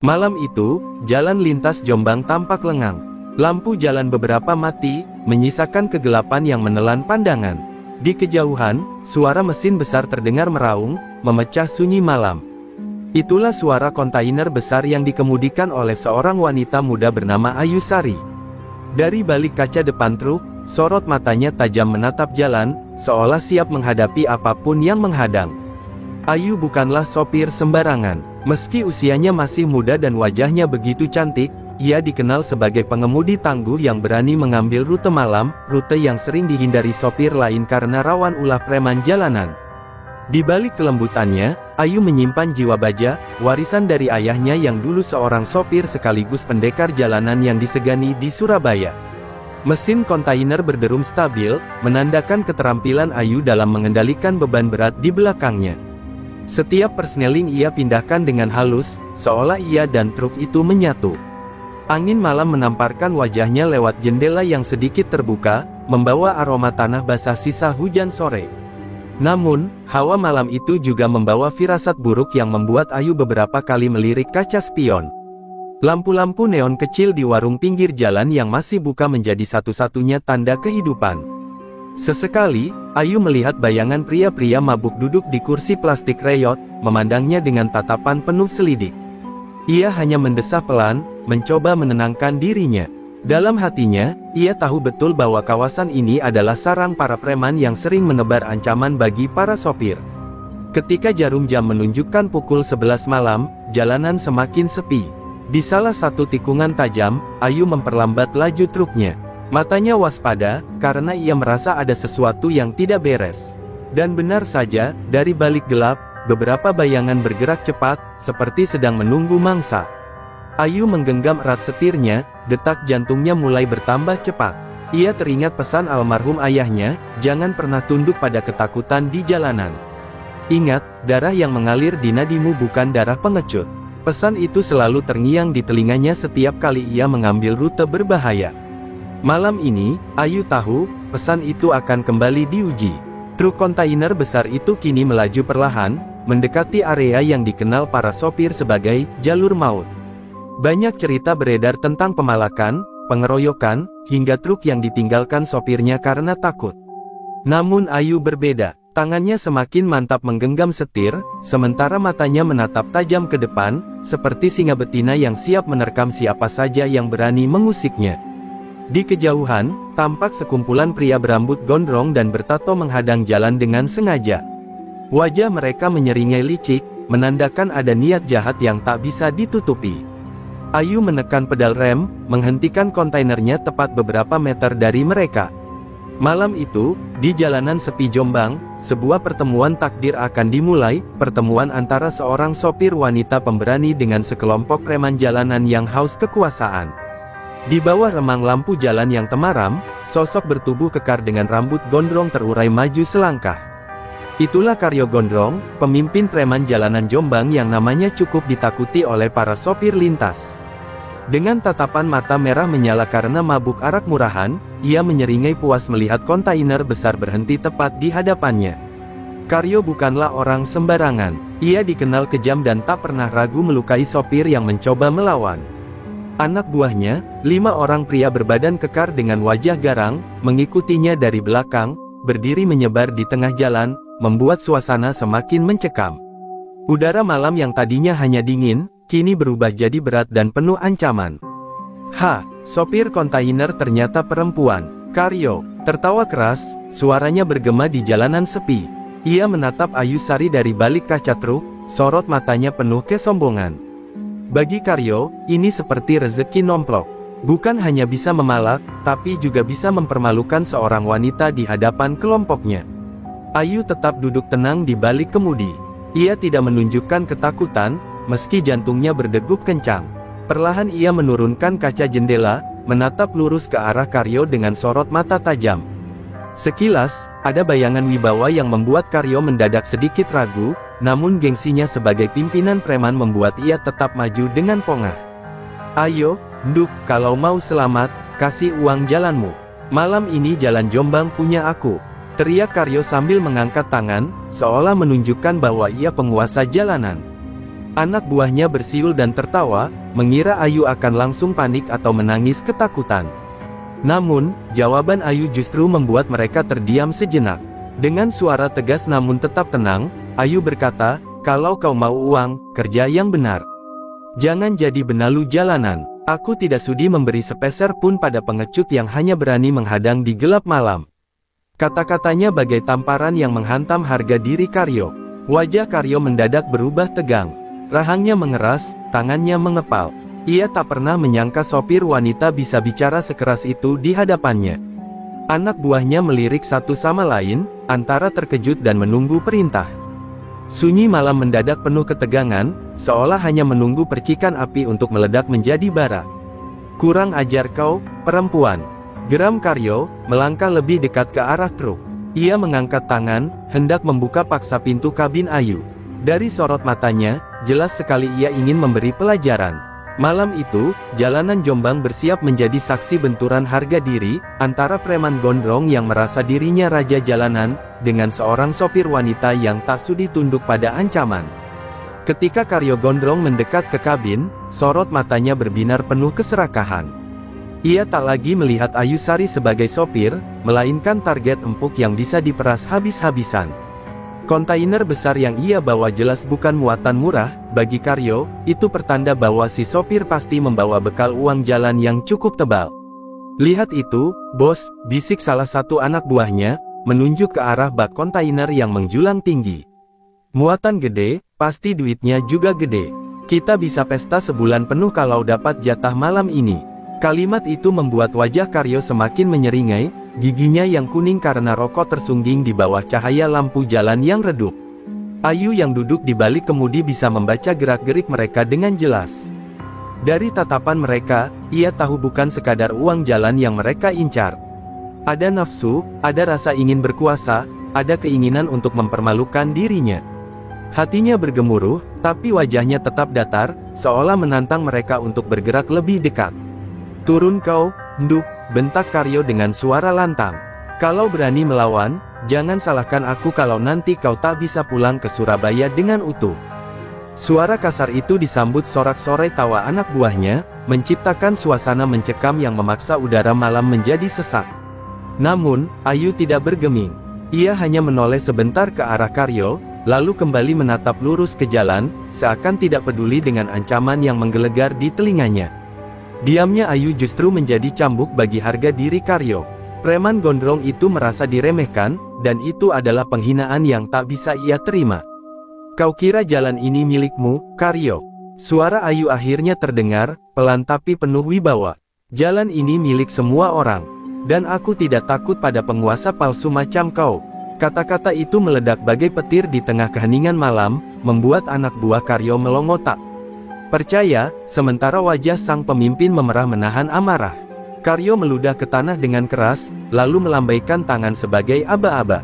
Malam itu, jalan lintas Jombang tampak lengang. Lampu jalan beberapa mati, menyisakan kegelapan yang menelan pandangan. Di kejauhan, suara mesin besar terdengar meraung, memecah sunyi malam. Itulah suara kontainer besar yang dikemudikan oleh seorang wanita muda bernama Ayu Sari. Dari balik kaca depan truk, sorot matanya tajam menatap jalan, seolah siap menghadapi apapun yang menghadang. Ayu bukanlah sopir sembarangan. Meski usianya masih muda dan wajahnya begitu cantik, ia dikenal sebagai pengemudi tangguh yang berani mengambil rute malam, rute yang sering dihindari sopir lain karena rawan ulah preman jalanan. Di balik kelembutannya, Ayu menyimpan jiwa baja, warisan dari ayahnya yang dulu seorang sopir sekaligus pendekar jalanan yang disegani di Surabaya. Mesin kontainer berderum stabil, menandakan keterampilan Ayu dalam mengendalikan beban berat di belakangnya. Setiap persneling ia pindahkan dengan halus, seolah ia dan truk itu menyatu. Angin malam menamparkan wajahnya lewat jendela yang sedikit terbuka, membawa aroma tanah basah sisa hujan sore. Namun, hawa malam itu juga membawa firasat buruk yang membuat Ayu beberapa kali melirik kaca spion. Lampu-lampu neon kecil di warung pinggir jalan yang masih buka menjadi satu-satunya tanda kehidupan. Sesekali, Ayu melihat bayangan pria-pria mabuk duduk di kursi plastik reyot, memandangnya dengan tatapan penuh selidik. Ia hanya mendesah pelan, mencoba menenangkan dirinya. Dalam hatinya, ia tahu betul bahwa kawasan ini adalah sarang para preman yang sering menebar ancaman bagi para sopir. Ketika jarum jam menunjukkan pukul 11 malam, jalanan semakin sepi. Di salah satu tikungan tajam, Ayu memperlambat laju truknya. Matanya waspada, karena ia merasa ada sesuatu yang tidak beres. Dan benar saja, dari balik gelap, beberapa bayangan bergerak cepat, seperti sedang menunggu mangsa. Ayu menggenggam erat setirnya, detak jantungnya mulai bertambah cepat. Ia teringat pesan almarhum ayahnya, jangan pernah tunduk pada ketakutan di jalanan. Ingat, darah yang mengalir di nadimu bukan darah pengecut. Pesan itu selalu terngiang di telinganya setiap kali ia mengambil rute berbahaya. Malam ini, Ayu tahu, pesan itu akan kembali diuji. Truk kontainer besar itu kini melaju perlahan, mendekati area yang dikenal para sopir sebagai jalur maut. Banyak cerita beredar tentang pemalakan, pengeroyokan, hingga truk yang ditinggalkan sopirnya karena takut. Namun Ayu berbeda, tangannya semakin mantap menggenggam setir, sementara matanya menatap tajam ke depan, seperti singa betina yang siap menerkam siapa saja yang berani mengusiknya. Di kejauhan, tampak sekumpulan pria berambut gondrong dan bertato menghadang jalan dengan sengaja. Wajah mereka menyeringai licik, menandakan ada niat jahat yang tak bisa ditutupi. Ayu menekan pedal rem, menghentikan kontainernya tepat beberapa meter dari mereka. Malam itu, di jalanan sepi Jombang, sebuah pertemuan takdir akan dimulai, pertemuan antara seorang sopir wanita pemberani dengan sekelompok preman jalanan yang haus kekuasaan. Di bawah remang lampu jalan yang temaram, sosok bertubuh kekar dengan rambut gondrong terurai maju selangkah. Itulah Karyo Gondrong, pemimpin preman jalanan Jombang yang namanya cukup ditakuti oleh para sopir lintas. Dengan tatapan mata merah menyala karena mabuk arak murahan, ia menyeringai puas melihat kontainer besar berhenti tepat di hadapannya. Karyo bukanlah orang sembarangan. Ia dikenal kejam dan tak pernah ragu melukai sopir yang mencoba melawan. Anak buahnya, 5 orang pria berbadan kekar dengan wajah garang, mengikutinya dari belakang, berdiri menyebar di tengah jalan, membuat suasana semakin mencekam. Udara malam yang tadinya hanya dingin, kini berubah jadi berat dan penuh ancaman. Sopir kontainer ternyata perempuan. Karyo tertawa keras, suaranya bergema di jalanan sepi. Ia menatap Ayu Sari dari balik kaca truk, sorot matanya penuh kesombongan. Bagi Karyo, ini seperti rezeki nomplok. Bukan hanya bisa memalak, tapi juga bisa mempermalukan seorang wanita di hadapan kelompoknya. Ayu tetap duduk tenang di balik kemudi. Ia tidak menunjukkan ketakutan, meski jantungnya berdegup kencang. Perlahan ia menurunkan kaca jendela, menatap lurus ke arah Karyo dengan sorot mata tajam. Sekilas, ada bayangan wibawa yang membuat Karyo mendadak sedikit ragu, namun gengsinya sebagai pimpinan preman membuat ia tetap maju dengan pongah. Ayo, Nduk, kalau mau selamat, kasih uang jalanmu. Malam ini jalan Jombang punya aku. Teriak Karyo sambil mengangkat tangan, seolah menunjukkan bahwa ia penguasa jalanan. Anak buahnya bersiul dan tertawa, mengira Ayu akan langsung panik atau menangis ketakutan. Namun, jawaban Ayu justru membuat mereka terdiam sejenak. Dengan suara tegas namun tetap tenang, Ayu berkata, "Kalau kau mau uang, kerja yang benar. Jangan jadi benalu jalanan. Aku tidak sudi memberi sepeser pun pada pengecut yang hanya berani menghadang di gelap malam." Kata-katanya bagai tamparan yang menghantam harga diri Karyo. Wajah Karyo mendadak berubah tegang. Rahangnya mengeras, tangannya mengepal. Ia tak pernah menyangka sopir wanita bisa bicara sekeras itu di hadapannya. Anak buahnya melirik satu sama lain, antara terkejut dan menunggu perintah. Sunyi malam mendadak penuh ketegangan, seolah hanya menunggu percikan api untuk meledak menjadi bara. "Kurang ajar kau, perempuan!" geram Karyo, melangkah lebih dekat ke arah truk. Ia mengangkat tangan, hendak membuka paksa pintu kabin Ayu. Dari sorot matanya, jelas sekali ia ingin memberi pelajaran. Malam itu, jalanan Jombang bersiap menjadi saksi benturan harga diri, antara preman gondrong yang merasa dirinya raja jalanan, dengan seorang sopir wanita yang tak sudi tunduk pada ancaman. Ketika Karyo Gondrong mendekat ke kabin, sorot matanya berbinar penuh keserakahan. Ia tak lagi melihat Ayu Sari sebagai sopir, melainkan target empuk yang bisa diperas habis-habisan. Kontainer besar yang ia bawa jelas bukan muatan murah, bagi Karyo, itu pertanda bahwa si sopir pasti membawa bekal uang jalan yang cukup tebal. "Lihat itu, bos," bisik salah satu anak buahnya, menunjuk ke arah bak kontainer yang menjulang tinggi. "Muatan gede, pasti duitnya juga gede. Kita bisa pesta sebulan penuh kalau dapat jatah malam ini." Kalimat itu membuat wajah Karyo semakin menyeringai, giginya yang kuning karena rokok tersungging di bawah cahaya lampu jalan yang redup. Ayu yang duduk di balik kemudi bisa membaca gerak-gerik mereka dengan jelas. Dari tatapan mereka, ia tahu bukan sekadar uang jalan yang mereka incar. Ada nafsu, ada rasa ingin berkuasa, ada keinginan untuk mempermalukan dirinya. Hatinya bergemuruh, tapi wajahnya tetap datar, seolah menantang mereka untuk bergerak lebih dekat. "Turun kau, nduk," bentak Karyo dengan suara lantang. "Kalau berani melawan, jangan salahkan aku kalau nanti kau tak bisa pulang ke Surabaya dengan utuh." Suara kasar itu disambut sorak-sorai tawa anak buahnya, menciptakan suasana mencekam yang memaksa udara malam menjadi sesak. Namun, Ayu tidak bergeming. Ia hanya menoleh sebentar ke arah Karyo, lalu kembali menatap lurus ke jalan, seakan tidak peduli dengan ancaman yang menggelegar di telinganya. Diamnya Ayu justru menjadi cambuk bagi harga diri Karyo. Preman gondrong itu merasa diremehkan, dan itu adalah penghinaan yang tak bisa ia terima. "Kau kira jalan ini milikmu, Karyo?" Suara Ayu akhirnya terdengar, pelan tapi penuh wibawa. "Jalan ini milik semua orang. Dan aku tidak takut pada penguasa palsu macam kau." Kata-kata itu meledak bagai petir di tengah keheningan malam, membuat anak buah Karyo melongotak. Percaya, sementara wajah sang pemimpin memerah menahan amarah. Karyo meludah ke tanah dengan keras, lalu melambaikan tangan sebagai aba-aba.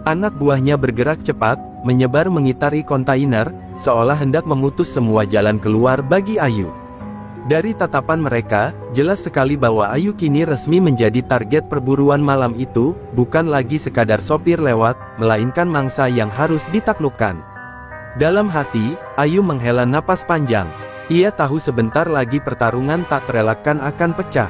Anak buahnya bergerak cepat, menyebar mengitari kontainer, seolah hendak memutus semua jalan keluar bagi Ayu. Dari tatapan mereka, jelas sekali bahwa Ayu kini resmi menjadi target perburuan malam itu, bukan lagi sekadar sopir lewat, melainkan mangsa yang harus ditaklukkan. Dalam hati, Ayu menghela napas panjang. Ia tahu sebentar lagi pertarungan tak terelakkan akan pecah.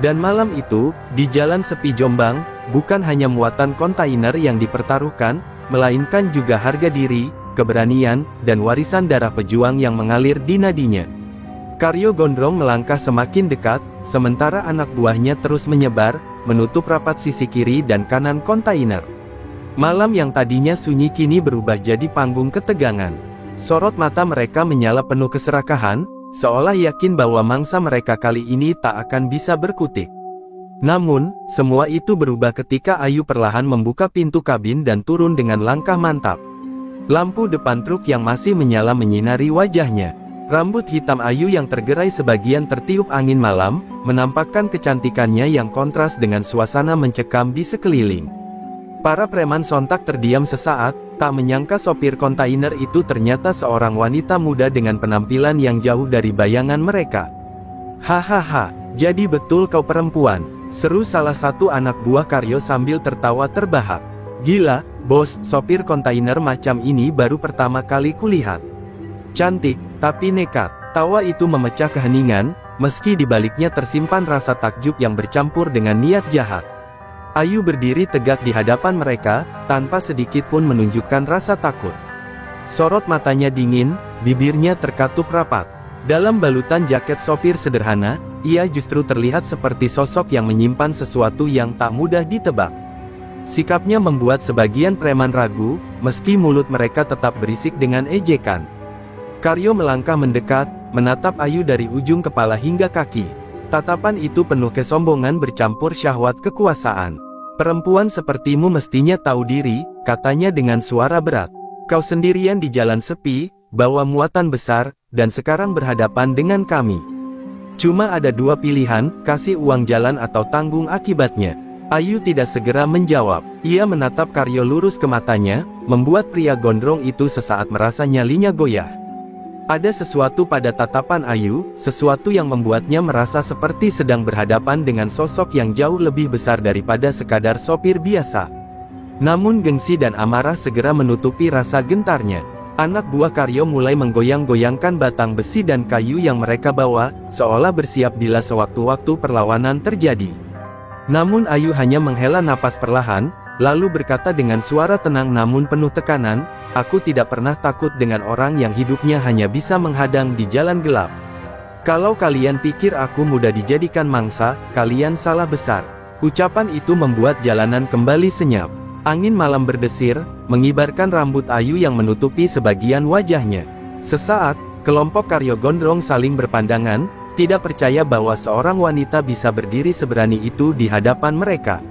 Dan malam itu, di jalan sepi Jombang, bukan hanya muatan kontainer yang dipertaruhkan, melainkan juga harga diri, keberanian, dan warisan darah pejuang yang mengalir di nadinya. Karyo Gondrong melangkah semakin dekat, sementara anak buahnya terus menyebar, menutup rapat sisi kiri dan kanan kontainer. Malam yang tadinya sunyi kini berubah jadi panggung ketegangan. Sorot mata mereka menyala penuh keserakahan, seolah yakin bahwa mangsa mereka kali ini tak akan bisa berkutik. Namun, semua itu berubah ketika Ayu perlahan membuka pintu kabin dan turun dengan langkah mantap. Lampu depan truk yang masih menyala menyinari wajahnya. Rambut hitam Ayu yang tergerai sebagian tertiup angin malam, menampakkan kecantikannya yang kontras dengan suasana mencekam di sekeliling. Para preman sontak terdiam sesaat, tak menyangka sopir kontainer itu ternyata seorang wanita muda dengan penampilan yang jauh dari bayangan mereka. "Hahaha, jadi betul kau perempuan," seru salah satu anak buah Karyo sambil tertawa terbahak. "Gila, bos, sopir kontainer macam ini baru pertama kali kulihat." Cantik, tapi nekat. Tawa itu memecah keheningan, meski di baliknya tersimpan rasa takjub yang bercampur dengan niat jahat. Ayu berdiri tegak di hadapan mereka, tanpa sedikit pun menunjukkan rasa takut. Sorot matanya dingin, bibirnya terkatup rapat. Dalam balutan jaket sopir sederhana, ia justru terlihat seperti sosok yang menyimpan sesuatu yang tak mudah ditebak. Sikapnya membuat sebagian preman ragu, meski mulut mereka tetap berisik dengan ejekan. Karyo melangkah mendekat, menatap Ayu dari ujung kepala hingga kaki. Tatapan itu penuh kesombongan bercampur syahwat kekuasaan. "Perempuan sepertimu mestinya tahu diri," katanya dengan suara berat. "Kau sendirian di jalan sepi, bawa muatan besar, dan sekarang berhadapan dengan kami. Cuma ada dua pilihan, kasih uang jalan atau tanggung akibatnya." Ayu tidak segera menjawab. Ia menatap Karyo lurus ke matanya, membuat pria gondrong itu sesaat merasa nyalinya goyah. Ada sesuatu pada tatapan Ayu, sesuatu yang membuatnya merasa seperti sedang berhadapan dengan sosok yang jauh lebih besar daripada sekadar sopir biasa. Namun gengsi dan amarah segera menutupi rasa gentarnya. Anak buah Karyo mulai menggoyang-goyangkan batang besi dan kayu yang mereka bawa, seolah bersiap bila sewaktu-waktu perlawanan terjadi. Namun Ayu hanya menghela napas perlahan, lalu berkata dengan suara tenang namun penuh tekanan, "Aku tidak pernah takut dengan orang yang hidupnya hanya bisa menghadang di jalan gelap. Kalau kalian pikir aku mudah dijadikan mangsa, kalian salah besar." Ucapan itu membuat jalanan kembali senyap. Angin malam berdesir, mengibarkan rambut Ayu yang menutupi sebagian wajahnya. Sesaat, kelompok Karyo gondrong saling berpandangan, tidak percaya bahwa seorang wanita bisa berdiri seberani itu di hadapan mereka.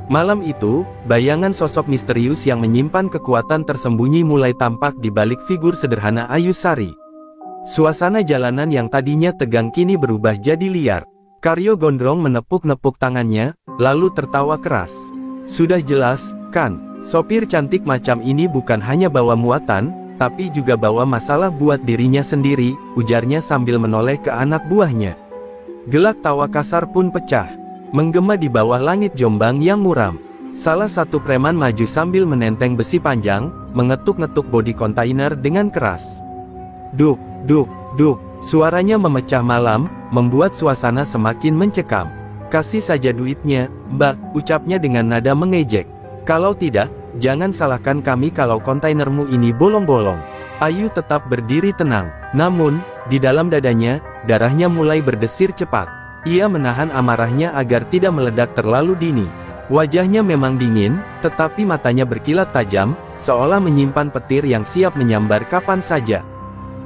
Malam itu, bayangan sosok misterius yang menyimpan kekuatan tersembunyi mulai tampak di balik figur sederhana Ayu Sari. Suasana jalanan yang tadinya tegang kini berubah jadi liar. Karyo gondrong menepuk-nepuk tangannya, lalu tertawa keras. "Sudah jelas, kan? Sopir cantik macam ini bukan hanya bawa muatan, tapi juga bawa masalah buat dirinya sendiri," ujarnya sambil menoleh ke anak buahnya. Gelak tawa kasar pun pecah, menggema di bawah langit Jombang yang muram. Salah satu preman maju sambil menenteng besi panjang, mengetuk-ngetuk bodi kontainer dengan keras. Duk, duk, duk, suaranya memecah malam, membuat suasana semakin mencekam. "Kasih saja duitnya, Mbak," ucapnya dengan nada mengejek. "Kalau tidak, jangan salahkan kami kalau kontainermu ini bolong-bolong." Ayu tetap berdiri tenang, namun, di dalam dadanya, darahnya mulai berdesir cepat. Ia menahan amarahnya agar tidak meledak terlalu dini. Wajahnya memang dingin, tetapi matanya berkilat tajam, seolah menyimpan petir yang siap menyambar kapan saja.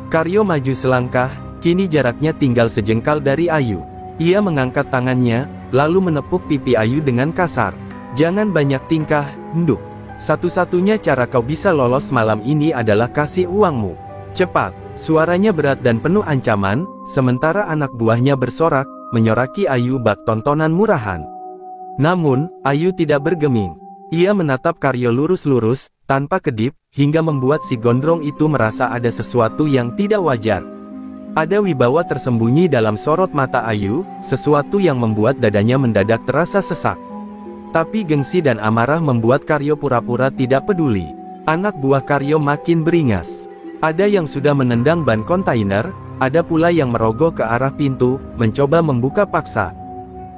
Karyo maju selangkah, kini jaraknya tinggal sejengkal dari Ayu. Ia mengangkat tangannya, lalu menepuk pipi Ayu dengan kasar. "Jangan banyak tingkah, nduk. Satu-satunya cara kau bisa lolos malam ini adalah kasih uangmu. Cepat." Suaranya berat dan penuh ancaman, sementara anak buahnya bersorak, menyoraki Ayu bak tontonan murahan. Namun, Ayu tidak bergeming. Ia menatap Karyo lurus-lurus, tanpa kedip, hingga membuat si gondrong itu merasa ada sesuatu yang tidak wajar. Ada wibawa tersembunyi dalam sorot mata Ayu, sesuatu yang membuat dadanya mendadak terasa sesak. Tapi gengsi dan amarah membuat Karyo pura-pura tidak peduli. Anak buah Karyo makin beringas. Ada yang sudah menendang ban kontainer, ada pula yang merogoh ke arah pintu, mencoba membuka paksa.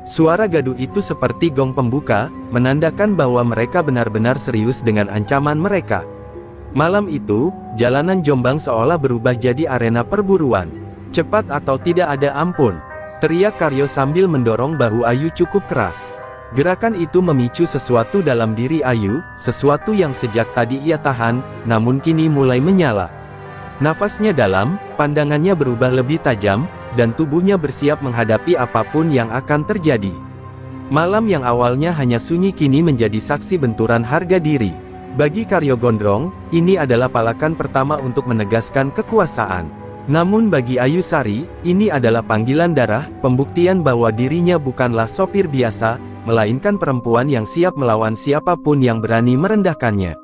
Suara gaduh itu seperti gong pembuka, menandakan bahwa mereka benar-benar serius dengan ancaman mereka. Malam itu, jalanan Jombang seolah berubah jadi arena perburuan. "Cepat atau tidak ada ampun," teriak Karyo sambil mendorong bahu Ayu cukup keras. Gerakan itu memicu sesuatu dalam diri Ayu, sesuatu yang sejak tadi ia tahan, namun kini mulai menyala. Nafasnya dalam, pandangannya berubah lebih tajam, dan tubuhnya bersiap menghadapi apapun yang akan terjadi. Malam yang awalnya hanya sunyi kini menjadi saksi benturan harga diri. Bagi Karyo gondrong, ini adalah palakan pertama untuk menegaskan kekuasaan. Namun bagi Ayu Sari, ini adalah panggilan darah, pembuktian bahwa dirinya bukanlah sopir biasa, melainkan perempuan yang siap melawan siapapun yang berani merendahkannya.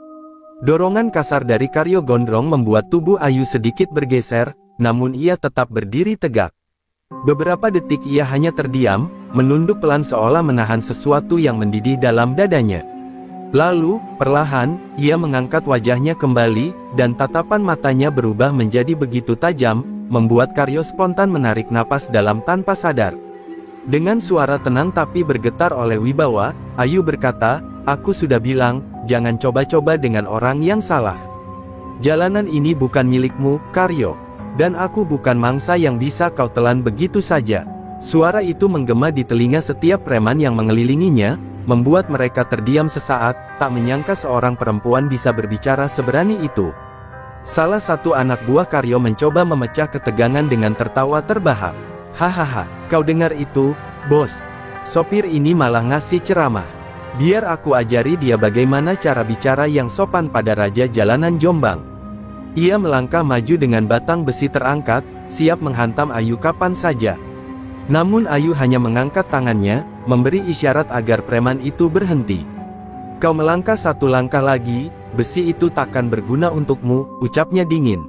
Dorongan kasar dari Karyo gondrong membuat tubuh Ayu sedikit bergeser, namun ia tetap berdiri tegak. Beberapa detik ia hanya terdiam, menunduk pelan seolah menahan sesuatu yang mendidih dalam dadanya. Lalu, perlahan, ia mengangkat wajahnya kembali, dan tatapan matanya berubah menjadi begitu tajam, membuat Karyo spontan menarik napas dalam tanpa sadar. Dengan suara tenang tapi bergetar oleh wibawa, Ayu berkata, "Aku sudah bilang, jangan coba-coba dengan orang yang salah. Jalanan ini bukan milikmu, Karyo. Dan aku bukan mangsa yang bisa kau telan begitu saja." Suara itu menggema di telinga setiap preman yang mengelilinginya, membuat mereka terdiam sesaat, tak menyangka seorang perempuan bisa berbicara seberani itu. Salah satu anak buah Karyo mencoba memecah ketegangan dengan tertawa terbahak. "Hahaha, kau dengar itu, bos? Sopir ini malah ngasih ceramah. Biar aku ajari dia bagaimana cara bicara yang sopan pada Raja Jalanan Jombang." Ia melangkah maju dengan batang besi terangkat, siap menghantam Ayu kapan saja. Namun Ayu hanya mengangkat tangannya, memberi isyarat agar preman itu berhenti. "Kau melangkah satu langkah lagi, besi itu takkan berguna untukmu," ucapnya dingin.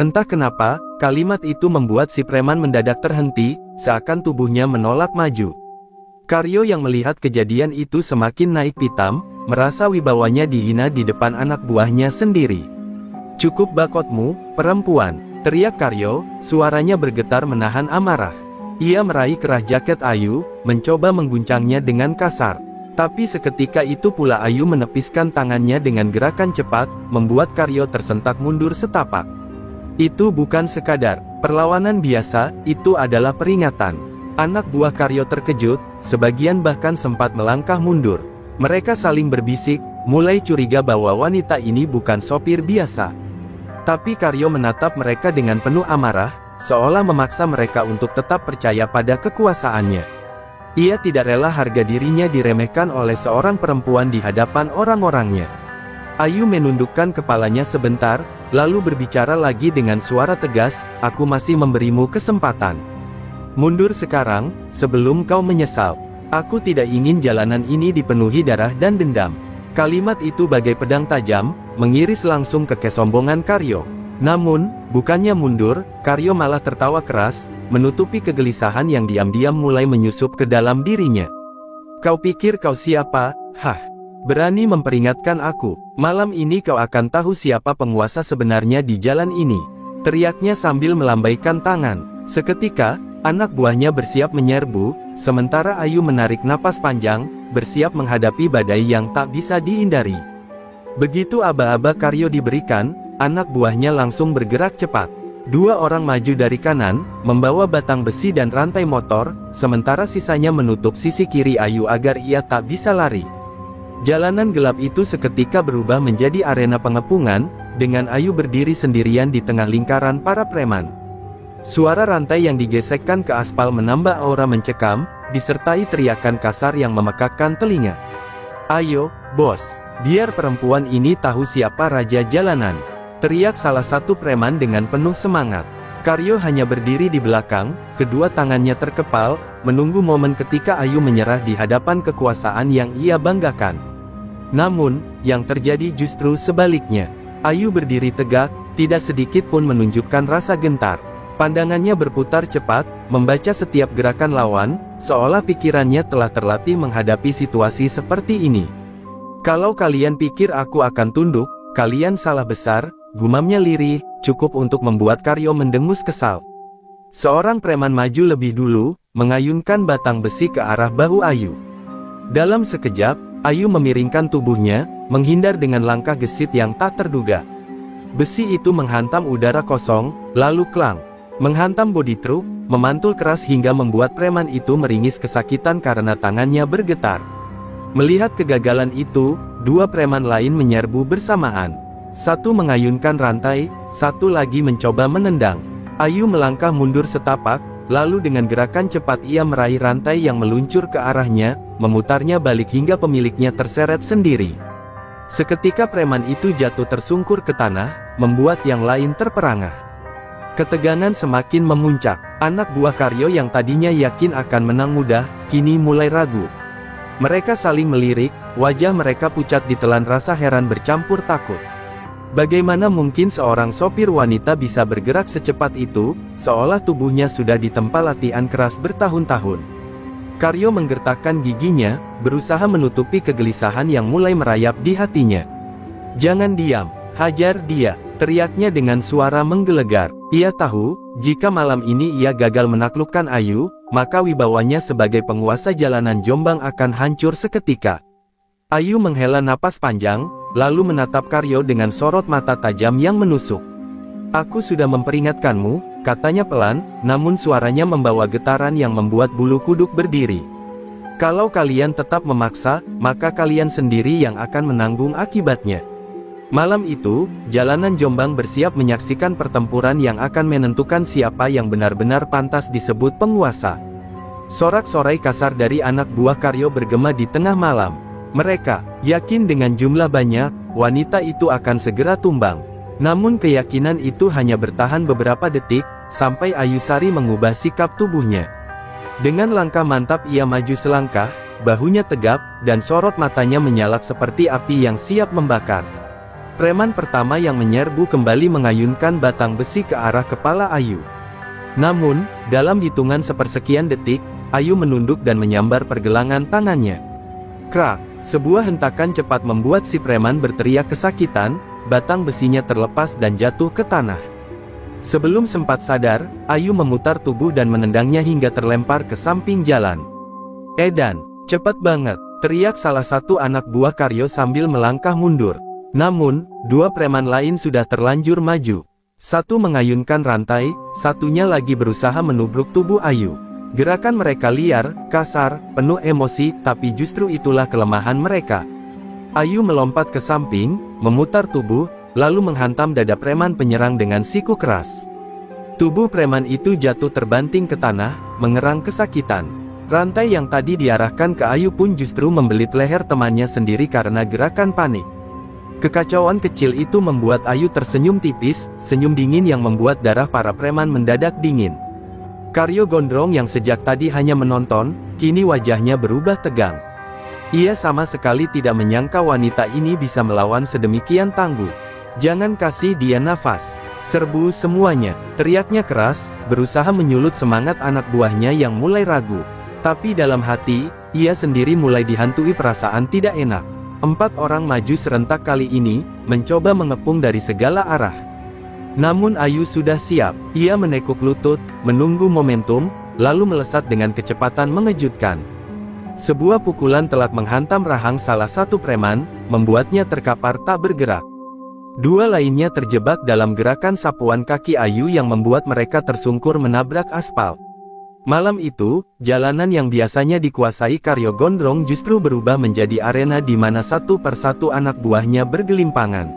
Entah kenapa, kalimat itu membuat si preman mendadak terhenti, seakan tubuhnya menolak maju. Karyo yang melihat kejadian itu semakin naik pitam, merasa wibawanya dihina di depan anak buahnya sendiri. "Cukup bakotmu, perempuan!" teriak Karyo, suaranya bergetar menahan amarah. Ia meraih kerah jaket Ayu, mencoba mengguncangnya dengan kasar. Tapi seketika itu pula Ayu menepiskan tangannya dengan gerakan cepat, membuat Karyo tersentak mundur setapak. Itu bukan sekadar perlawanan biasa, itu adalah peringatan. Anak buah Karyo terkejut, sebagian bahkan sempat melangkah mundur. Mereka saling berbisik, mulai curiga bahwa wanita ini bukan sopir biasa. Tapi Karyo menatap mereka dengan penuh amarah, seolah memaksa mereka untuk tetap percaya pada kekuasaannya. Ia tidak rela harga dirinya diremehkan oleh seorang perempuan di hadapan orang-orangnya. Ayu menundukkan kepalanya sebentar, lalu berbicara lagi dengan suara tegas, "Aku masih memberimu kesempatan. Mundur sekarang, sebelum kau menyesal. Aku tidak ingin jalanan ini dipenuhi darah dan dendam." Kalimat itu bagai pedang tajam, mengiris langsung ke kesombongan Karyo. Namun, bukannya mundur, Karyo malah tertawa keras, menutupi kegelisahan yang diam-diam mulai menyusup ke dalam dirinya. "Kau pikir kau siapa? Hah? Berani memperingatkan aku? Malam ini kau akan tahu siapa penguasa sebenarnya di jalan ini," teriaknya sambil melambaikan tangan. Seketika, anak buahnya bersiap menyerbu, sementara Ayu menarik napas panjang, bersiap menghadapi badai yang tak bisa dihindari. Begitu aba-aba Karyo diberikan, anak buahnya langsung bergerak cepat. Dua orang maju dari kanan, membawa batang besi dan rantai motor, sementara sisanya menutup sisi kiri Ayu agar ia tak bisa lari. Jalanan gelap itu seketika berubah menjadi arena pengepungan, dengan Ayu berdiri sendirian di tengah lingkaran para preman. Suara rantai yang digesekkan ke aspal menambah aura mencekam, disertai teriakan kasar yang memekakkan telinga. "Ayo, bos, biar perempuan ini tahu siapa Raja Jalanan," teriak salah satu preman dengan penuh semangat. Karyo hanya berdiri di belakang, kedua tangannya terkepal, menunggu momen ketika Ayu menyerah di hadapan kekuasaan yang ia banggakan. Namun, yang terjadi justru sebaliknya. Ayu berdiri tegak, tidak sedikit pun menunjukkan rasa gentar. Pandangannya berputar cepat, membaca setiap gerakan lawan, seolah pikirannya telah terlatih menghadapi situasi seperti ini. "Kalau kalian pikir aku akan tunduk, kalian salah besar," gumamnya lirih, cukup untuk membuat Karyo mendengus kesal. Seorang preman maju lebih dulu, mengayunkan batang besi ke arah bahu Ayu. Dalam sekejap, Ayu memiringkan tubuhnya, menghindar dengan langkah gesit yang tak terduga. Besi itu menghantam udara kosong, lalu klang. Menghantam bodi truk, memantul keras hingga membuat preman itu meringis kesakitan karena tangannya bergetar. Melihat kegagalan itu, dua preman lain menyerbu bersamaan. Satu mengayunkan rantai, satu lagi mencoba menendang. Ayu melangkah mundur setapak, lalu dengan gerakan cepat ia meraih rantai yang meluncur ke arahnya, memutarnya balik hingga pemiliknya terseret sendiri. Seketika preman itu jatuh tersungkur ke tanah, membuat yang lain terperangah. Ketegangan semakin memuncak. Anak buah Karyo yang tadinya yakin akan menang mudah, kini mulai ragu. Mereka saling melirik, wajah mereka pucat ditelan rasa heran bercampur takut. Bagaimana mungkin seorang sopir wanita bisa bergerak secepat itu, seolah tubuhnya sudah ditempa latihan keras bertahun-tahun. Karyo menggertakkan giginya, berusaha menutupi kegelisahan yang mulai merayap di hatinya. "Jangan diam, hajar dia!" teriaknya dengan suara menggelegar. Ia tahu, jika malam ini ia gagal menaklukkan Ayu, maka wibawanya sebagai penguasa jalanan Jombang akan hancur seketika. Ayu menghela napas panjang, lalu menatap Karyo dengan sorot mata tajam yang menusuk. "Aku sudah memperingatkanmu," katanya pelan, namun suaranya membawa getaran yang membuat bulu kuduk berdiri. "Kalau kalian tetap memaksa, maka kalian sendiri yang akan menanggung akibatnya." Malam itu, jalanan Jombang bersiap menyaksikan pertempuran yang akan menentukan siapa yang benar-benar pantas disebut penguasa. Sorak-sorai kasar dari anak buah Karyo bergema di tengah malam. Mereka yakin dengan jumlah banyak, wanita itu akan segera tumbang. Namun keyakinan itu hanya bertahan beberapa detik, sampai Ayusari mengubah sikap tubuhnya. Dengan langkah mantap ia maju selangkah, bahunya tegap, dan sorot matanya menyalak seperti api yang siap membakar. Preman pertama yang menyerbu kembali mengayunkan batang besi ke arah kepala Ayu. Namun, dalam hitungan sepersekian detik, Ayu menunduk dan menyambar pergelangan tangannya. Krak, sebuah hentakan cepat membuat si preman berteriak kesakitan, batang besinya terlepas dan jatuh ke tanah. Sebelum sempat sadar, Ayu memutar tubuh dan menendangnya hingga terlempar ke samping jalan. "Edan, cepat banget!" teriak salah satu anak buah Karyo sambil melangkah mundur. Namun, dua preman lain sudah terlanjur maju. Satu mengayunkan rantai, satunya lagi berusaha menubruk tubuh Ayu. Gerakan mereka liar, kasar, penuh emosi, tapi justru itulah kelemahan mereka. Ayu melompat ke samping, memutar tubuh, lalu menghantam dada preman penyerang dengan siku keras. Tubuh preman itu jatuh terbanting ke tanah, mengerang kesakitan. Rantai yang tadi diarahkan ke Ayu pun justru membelit leher temannya sendiri karena gerakan panik. Kekacauan kecil itu membuat Ayu tersenyum tipis, senyum dingin yang membuat darah para preman mendadak dingin. Karyo Gondrong yang sejak tadi hanya menonton, kini wajahnya berubah tegang. Ia sama sekali tidak menyangka wanita ini bisa melawan sedemikian tangguh. "Jangan kasih dia nafas, serbu semuanya," teriaknya keras, berusaha menyulut semangat anak buahnya yang mulai ragu. Tapi dalam hati, ia sendiri mulai dihantui perasaan tidak enak. 4 orang maju serentak kali ini, mencoba mengepung dari segala arah. Namun Ayu sudah siap, ia menekuk lutut, menunggu momentum, lalu melesat dengan kecepatan mengejutkan. Sebuah pukulan telak menghantam rahang salah satu preman, membuatnya terkapar tak bergerak. Dua lainnya terjebak dalam gerakan sapuan kaki Ayu yang membuat mereka tersungkur menabrak aspal. Malam itu, jalanan yang biasanya dikuasai Karyo Gondrong justru berubah menjadi arena di mana satu persatu anak buahnya bergelimpangan.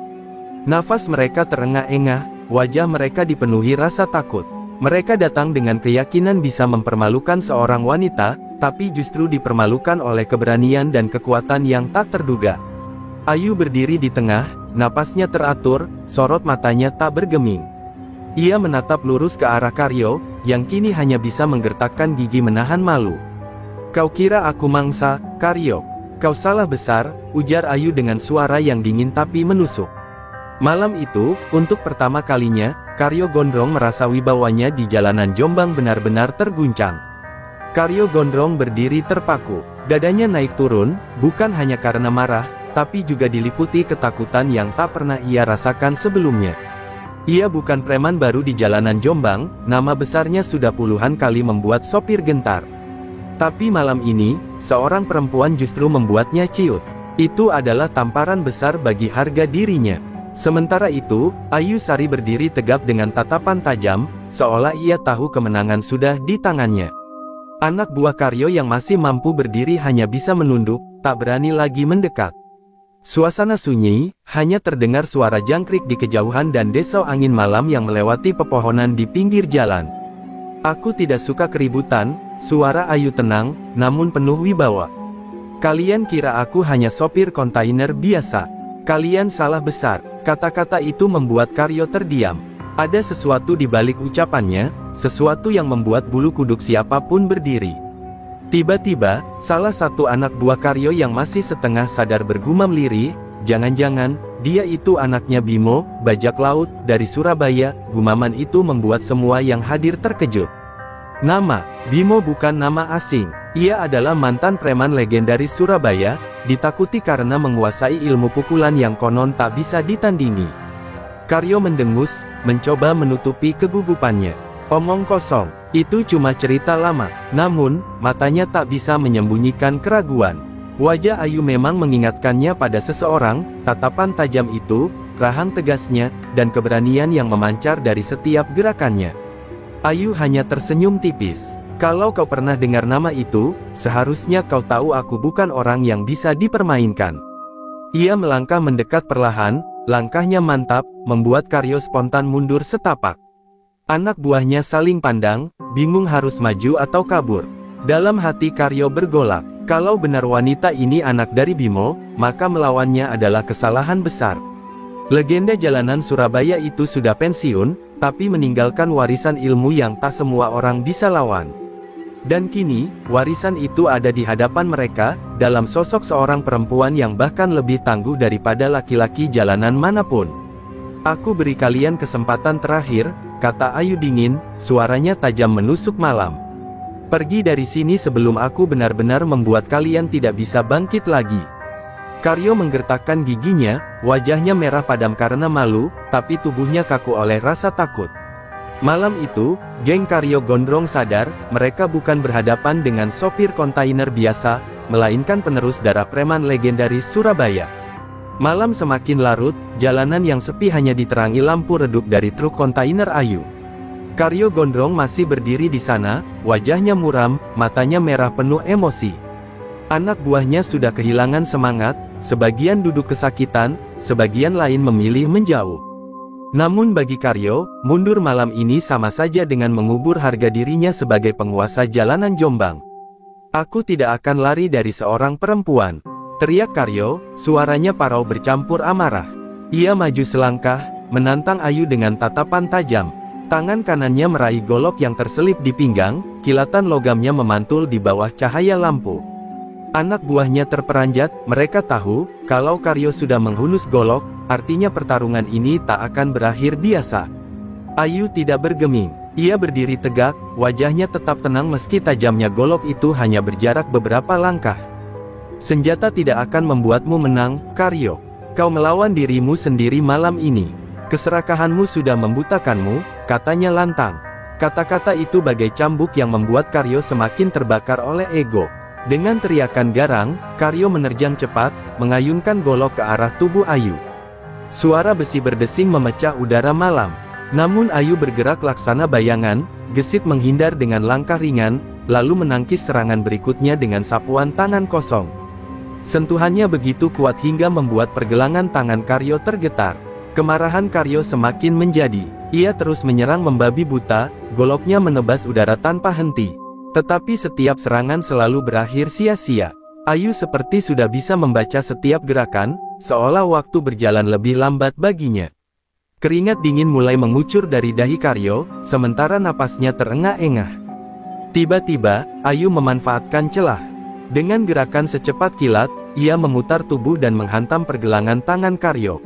Nafas mereka terengah-engah, wajah mereka dipenuhi rasa takut. Mereka datang dengan keyakinan bisa mempermalukan seorang wanita, tapi justru dipermalukan oleh keberanian dan kekuatan yang tak terduga. Ayu berdiri di tengah, napasnya teratur, sorot matanya tak bergeming. Ia menatap lurus ke arah Karyo, yang kini hanya bisa menggertakkan gigi menahan malu. "Kau kira aku mangsa, Karyo? Kau salah besar," ujar Ayu dengan suara yang dingin tapi menusuk. Malam itu, untuk pertama kalinya, Karyo Gondrong merasa wibawanya di jalanan Jombang benar-benar terguncang. Karyo Gondrong berdiri terpaku, dadanya naik turun, bukan hanya karena marah, tapi juga diliputi ketakutan yang tak pernah ia rasakan sebelumnya. Ia bukan preman baru di jalanan Jombang, nama besarnya sudah puluhan kali membuat sopir gentar. Tapi malam ini, seorang perempuan justru membuatnya ciut. Itu adalah tamparan besar bagi harga dirinya. Sementara itu, Ayusari berdiri tegap dengan tatapan tajam, seolah ia tahu kemenangan sudah di tangannya. Anak buah Karyo yang masih mampu berdiri hanya bisa menunduk, tak berani lagi mendekat. Suasana sunyi, hanya terdengar suara jangkrik di kejauhan dan desau angin malam yang melewati pepohonan di pinggir jalan. "Aku tidak suka keributan," suara Ayu tenang, namun penuh wibawa. "Kalian kira aku hanya sopir kontainer biasa? Kalian salah besar." Kata-kata itu membuat Karyo terdiam. Ada sesuatu di balik ucapannya, sesuatu yang membuat bulu kuduk siapapun berdiri. Tiba-tiba, salah satu anak buah Karyo yang masih setengah sadar bergumam lirih, "Jangan-jangan, dia itu anaknya Bimo, bajak laut, dari Surabaya." Gumaman itu membuat semua yang hadir terkejut. Nama Bimo bukan nama asing. Ia adalah mantan preman legendaris Surabaya, ditakuti karena menguasai ilmu pukulan yang konon tak bisa ditandingi. Karyo mendengus, mencoba menutupi kegugupannya. Omong kosong, itu cuma cerita lama. Namun, matanya tak bisa menyembunyikan keraguan. Wajah Ayu memang mengingatkannya pada seseorang, tatapan tajam itu, rahang tegasnya, dan keberanian yang memancar dari setiap gerakannya. Ayu hanya tersenyum tipis. Kalau kau pernah dengar nama itu, seharusnya kau tahu aku bukan orang yang bisa dipermainkan. Ia melangkah mendekat perlahan, langkahnya mantap, membuat Karyo spontan mundur setapak. Anak buahnya saling pandang, bingung harus maju atau kabur. Dalam hati Karyo bergolak, kalau benar wanita ini anak dari Bimo, maka melawannya adalah kesalahan besar. Legenda jalanan Surabaya itu sudah pensiun, tapi meninggalkan warisan ilmu yang tak semua orang bisa lawan. Dan kini, warisan itu ada di hadapan mereka, dalam sosok seorang perempuan yang bahkan lebih tangguh daripada laki-laki jalanan manapun. Aku beri kalian kesempatan terakhir, kata Ayu dingin, suaranya tajam menusuk malam. Pergi dari sini sebelum aku benar-benar membuat kalian tidak bisa bangkit lagi. Karyo menggertakkan giginya, wajahnya merah padam karena malu, tapi tubuhnya kaku oleh rasa takut. Malam itu, geng Karyo Gondrong sadar, mereka bukan berhadapan dengan sopir kontainer biasa, melainkan penerus darah preman legendaris Surabaya. Malam semakin larut, jalanan yang sepi hanya diterangi lampu redup dari truk kontainer Ayu. Karyo Gondrong masih berdiri di sana, wajahnya muram, matanya merah penuh emosi. Anak buahnya sudah kehilangan semangat, sebagian duduk kesakitan, sebagian lain memilih menjauh. Namun bagi Karyo, mundur malam ini sama saja dengan mengubur harga dirinya sebagai penguasa jalanan Jombang. Aku tidak akan lari dari seorang perempuan, teriak Karyo, suaranya parau bercampur amarah. Ia maju selangkah, menantang Ayu dengan tatapan tajam. Tangan kanannya meraih golok yang terselip di pinggang, kilatan logamnya memantul di bawah cahaya lampu. Anak buahnya terperanjat, mereka tahu, kalau Karyo sudah menghunus golok, artinya pertarungan ini tak akan berakhir biasa. Ayu tidak bergeming, ia berdiri tegak, wajahnya tetap tenang meski tajamnya golok itu hanya berjarak beberapa langkah. Senjata tidak akan membuatmu menang, Karyo. Kau melawan dirimu sendiri malam ini. Keserakahanmu sudah membutakanmu, katanya lantang. Kata-kata itu bagai cambuk yang membuat Karyo semakin terbakar oleh ego. Dengan teriakan garang, Karyo menerjang cepat, mengayunkan golok ke arah tubuh Ayu. Suara besi berdesing memecah udara malam. Namun Ayu bergerak laksana bayangan, gesit menghindar dengan langkah ringan, lalu menangkis serangan berikutnya dengan sapuan tangan kosong. Sentuhannya begitu kuat hingga membuat pergelangan tangan Karyo tergetar. Kemarahan Karyo semakin menjadi. Ia terus menyerang membabi buta, goloknya menebas udara tanpa henti. Tetapi setiap serangan selalu berakhir sia-sia. Ayu seperti sudah bisa membaca setiap gerakan, seolah waktu berjalan lebih lambat baginya. Keringat dingin mulai mengucur dari dahi Karyo, sementara napasnya terengah-engah. Tiba-tiba, Ayu memanfaatkan celah. Dengan gerakan secepat kilat, ia memutar tubuh dan menghantam pergelangan tangan Karyo.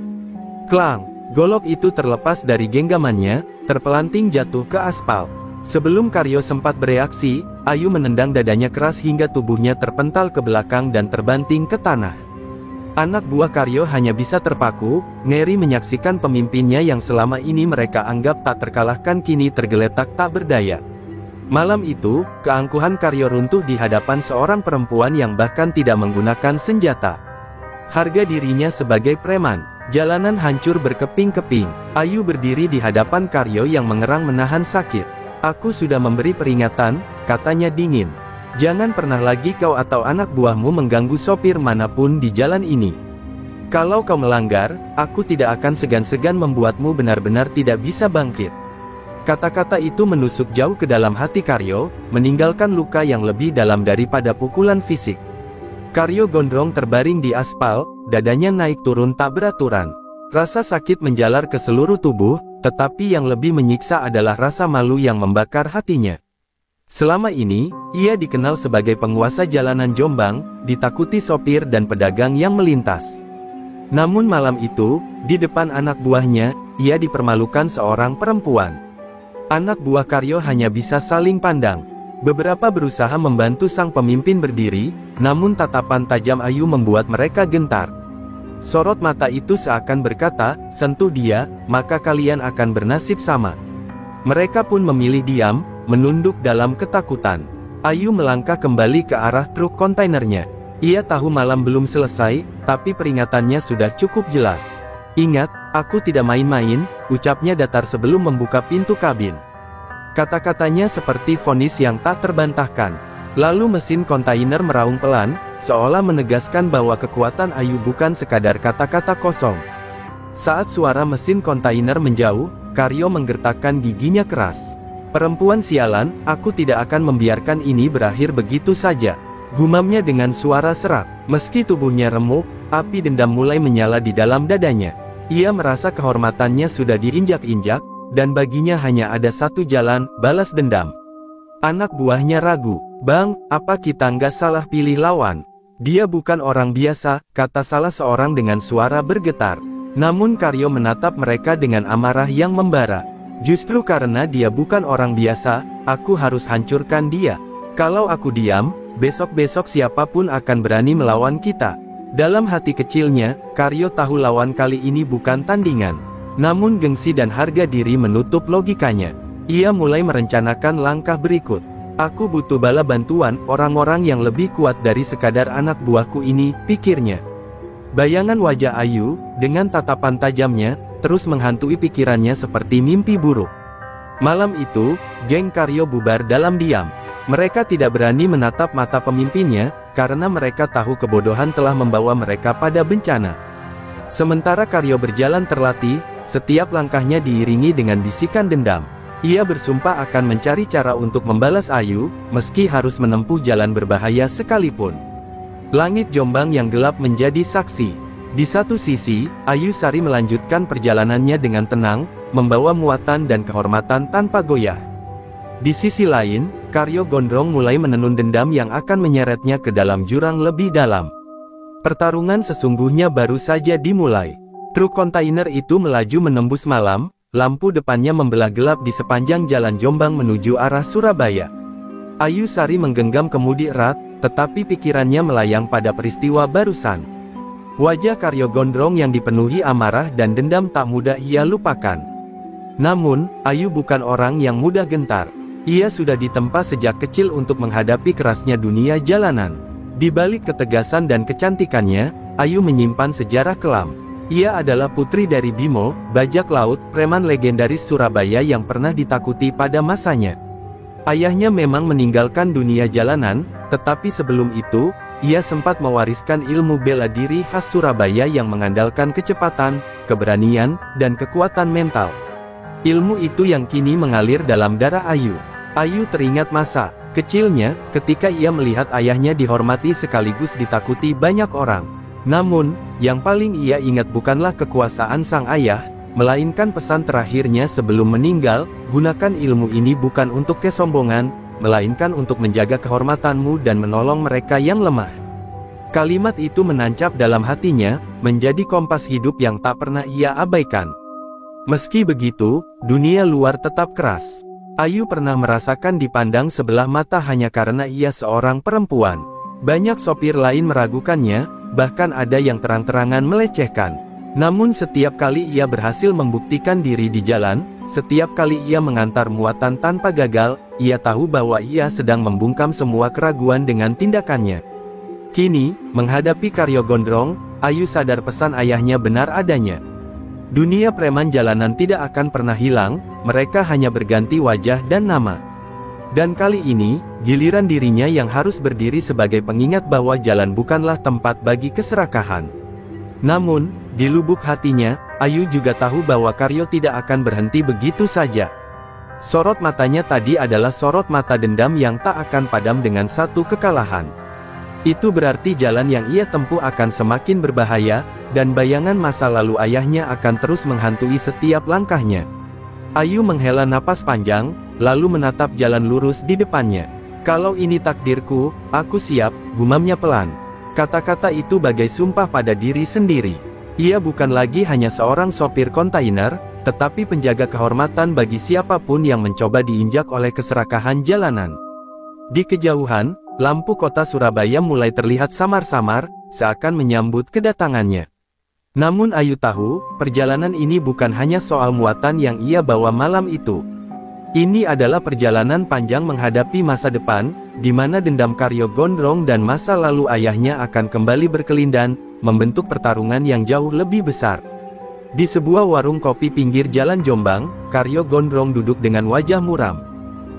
Klang! Golok itu terlepas dari genggamannya, terpelanting jatuh ke aspal. Sebelum Karyo sempat bereaksi, Ayu menendang dadanya keras hingga tubuhnya terpental ke belakang dan terbanting ke tanah. Anak buah Karyo hanya bisa terpaku, ngeri menyaksikan pemimpinnya yang selama ini mereka anggap tak terkalahkan kini tergeletak tak berdaya. Malam itu, keangkuhan Karyo runtuh di hadapan seorang perempuan yang bahkan tidak menggunakan senjata. Harga dirinya sebagai preman, jalanan hancur berkeping-keping. Ayu berdiri di hadapan Karyo yang mengerang menahan sakit. Aku sudah memberi peringatan, katanya dingin. Jangan pernah lagi kau atau anak buahmu mengganggu sopir manapun di jalan ini. Kalau kau melanggar, aku tidak akan segan-segan membuatmu benar-benar tidak bisa bangkit. Kata-kata itu menusuk jauh ke dalam hati Karyo, meninggalkan luka yang lebih dalam daripada pukulan fisik. Karyo gondrong terbaring di aspal, dadanya naik turun tak beraturan. Rasa sakit menjalar ke seluruh tubuh, tetapi yang lebih menyiksa adalah rasa malu yang membakar hatinya. Selama ini, ia dikenal sebagai penguasa jalanan Jombang, ditakuti sopir dan pedagang yang melintas. Namun malam itu, di depan anak buahnya, ia dipermalukan seorang perempuan. Anak buah Karyo hanya bisa saling pandang. Beberapa berusaha membantu sang pemimpin berdiri, namun tatapan tajam Ayu membuat mereka gentar. Sorot mata itu seakan berkata, sentuh dia, maka kalian akan bernasib sama. Mereka pun memilih diam, menunduk dalam ketakutan. Ayu melangkah kembali ke arah truk kontainernya. Ia tahu malam belum selesai, tapi peringatannya sudah cukup jelas. Ingat, aku tidak main-main, ucapnya datar sebelum membuka pintu kabin. Kata-katanya seperti vonis yang tak terbantahkan. Lalu mesin kontainer meraung pelan, seolah menegaskan bahwa kekuatan Ayu bukan sekadar kata-kata kosong. Saat suara mesin kontainer menjauh, Karyo menggertakkan giginya keras. Perempuan sialan, aku tidak akan membiarkan ini berakhir begitu saja. Gumamnya dengan suara serak. Meski tubuhnya remuk, api dendam mulai menyala di dalam dadanya. Ia merasa kehormatannya sudah diinjak-injak, dan baginya hanya ada satu jalan, balas dendam. Anak buahnya ragu. Bang, apa kita nggak salah pilih lawan? Dia bukan orang biasa, kata salah seorang dengan suara bergetar. Namun Karyo menatap mereka dengan amarah yang membara. Justru karena dia bukan orang biasa, aku harus hancurkan dia. Kalau aku diam, besok-besok siapapun akan berani melawan kita. Dalam hati kecilnya, Karyo tahu lawan kali ini bukan tandingan. Namun gengsi dan harga diri menutup logikanya. Ia mulai merencanakan langkah berikut. Aku butuh bala bantuan orang-orang yang lebih kuat dari sekadar anak buahku ini, pikirnya. Bayangan wajah Ayu, dengan tatapan tajamnya, terus menghantui pikirannya seperti mimpi buruk. Malam itu, geng Karyo bubar dalam diam. Mereka tidak berani menatap mata pemimpinnya, karena mereka tahu kebodohan telah membawa mereka pada bencana. Sementara Karyo berjalan terlatih, setiap langkahnya diiringi dengan bisikan dendam. Ia bersumpah akan mencari cara untuk membalas Ayu, meski harus menempuh jalan berbahaya sekalipun. Langit Jombang yang gelap menjadi saksi. Di satu sisi, Ayu Sari melanjutkan perjalanannya dengan tenang, membawa muatan dan kehormatan tanpa goyah. Di sisi lain, Karyo Gondrong mulai menenun dendam yang akan menyeretnya ke dalam jurang lebih dalam. Pertarungan sesungguhnya baru saja dimulai. Truk kontainer itu melaju menembus malam, lampu depannya membelah gelap di sepanjang jalan Jombang menuju arah Surabaya. Ayu Sari menggenggam kemudi erat, tetapi pikirannya melayang pada peristiwa barusan. Wajah Karyo Gondrong yang dipenuhi amarah dan dendam tak mudah ia lupakan. Namun, Ayu bukan orang yang mudah gentar. Ia sudah ditempa sejak kecil untuk menghadapi kerasnya dunia jalanan. Di balik ketegasan dan kecantikannya, Ayu menyimpan sejarah kelam. Ia adalah putri dari Bimo, bajak laut, preman legendaris Surabaya yang pernah ditakuti pada masanya. Ayahnya memang meninggalkan dunia jalanan, tetapi sebelum itu, ia sempat mewariskan ilmu bela diri khas Surabaya yang mengandalkan kecepatan, keberanian, dan kekuatan mental. Ilmu itu yang kini mengalir dalam darah Ayu. Ayu teringat masa kecilnya, ketika ia melihat ayahnya dihormati sekaligus ditakuti banyak orang. Namun, yang paling ia ingat bukanlah kekuasaan sang ayah, melainkan pesan terakhirnya sebelum meninggal, gunakan ilmu ini bukan untuk kesombongan, melainkan untuk menjaga kehormatanmu dan menolong mereka yang lemah. Kalimat itu menancap dalam hatinya, menjadi kompas hidup yang tak pernah ia abaikan. Meski begitu, dunia luar tetap keras. Ayu pernah merasakan dipandang sebelah mata hanya karena ia seorang perempuan. Banyak sopir lain meragukannya, bahkan ada yang terang-terangan melecehkan. Namun setiap kali ia berhasil membuktikan diri di jalan, setiap kali ia mengantar muatan tanpa gagal, ia tahu bahwa ia sedang membungkam semua keraguan dengan tindakannya. Kini, menghadapi Karyo Gondrong, Ayu sadar pesan ayahnya benar adanya. Dunia preman jalanan tidak akan pernah hilang, mereka hanya berganti wajah dan nama. Dan kali ini, giliran dirinya yang harus berdiri sebagai pengingat bahwa jalan bukanlah tempat bagi keserakahan. Namun, di lubuk hatinya, Ayu juga tahu bahwa Karyo tidak akan berhenti begitu saja. Sorot matanya tadi adalah sorot mata dendam yang tak akan padam dengan satu kekalahan. Itu berarti jalan yang ia tempuh akan semakin berbahaya, dan bayangan masa lalu ayahnya akan terus menghantui setiap langkahnya. Ayu menghela napas panjang, lalu menatap jalan lurus di depannya. Kalau ini takdirku, aku siap, gumamnya pelan. Kata-kata itu bagai sumpah pada diri sendiri. Ia bukan lagi hanya seorang sopir kontainer, tetapi penjaga kehormatan bagi siapapun yang mencoba diinjak oleh keserakahan jalanan. Di kejauhan, lampu kota Surabaya mulai terlihat samar-samar, seakan menyambut kedatangannya. Namun Ayu tahu, perjalanan ini bukan hanya soal muatan yang ia bawa malam itu. Ini adalah perjalanan panjang menghadapi masa depan, di mana dendam Karyo Gondrong dan masa lalu ayahnya akan kembali berkelindan, membentuk pertarungan yang jauh lebih besar. Di sebuah warung kopi pinggir jalan Jombang, Karyo Gondrong duduk dengan wajah muram.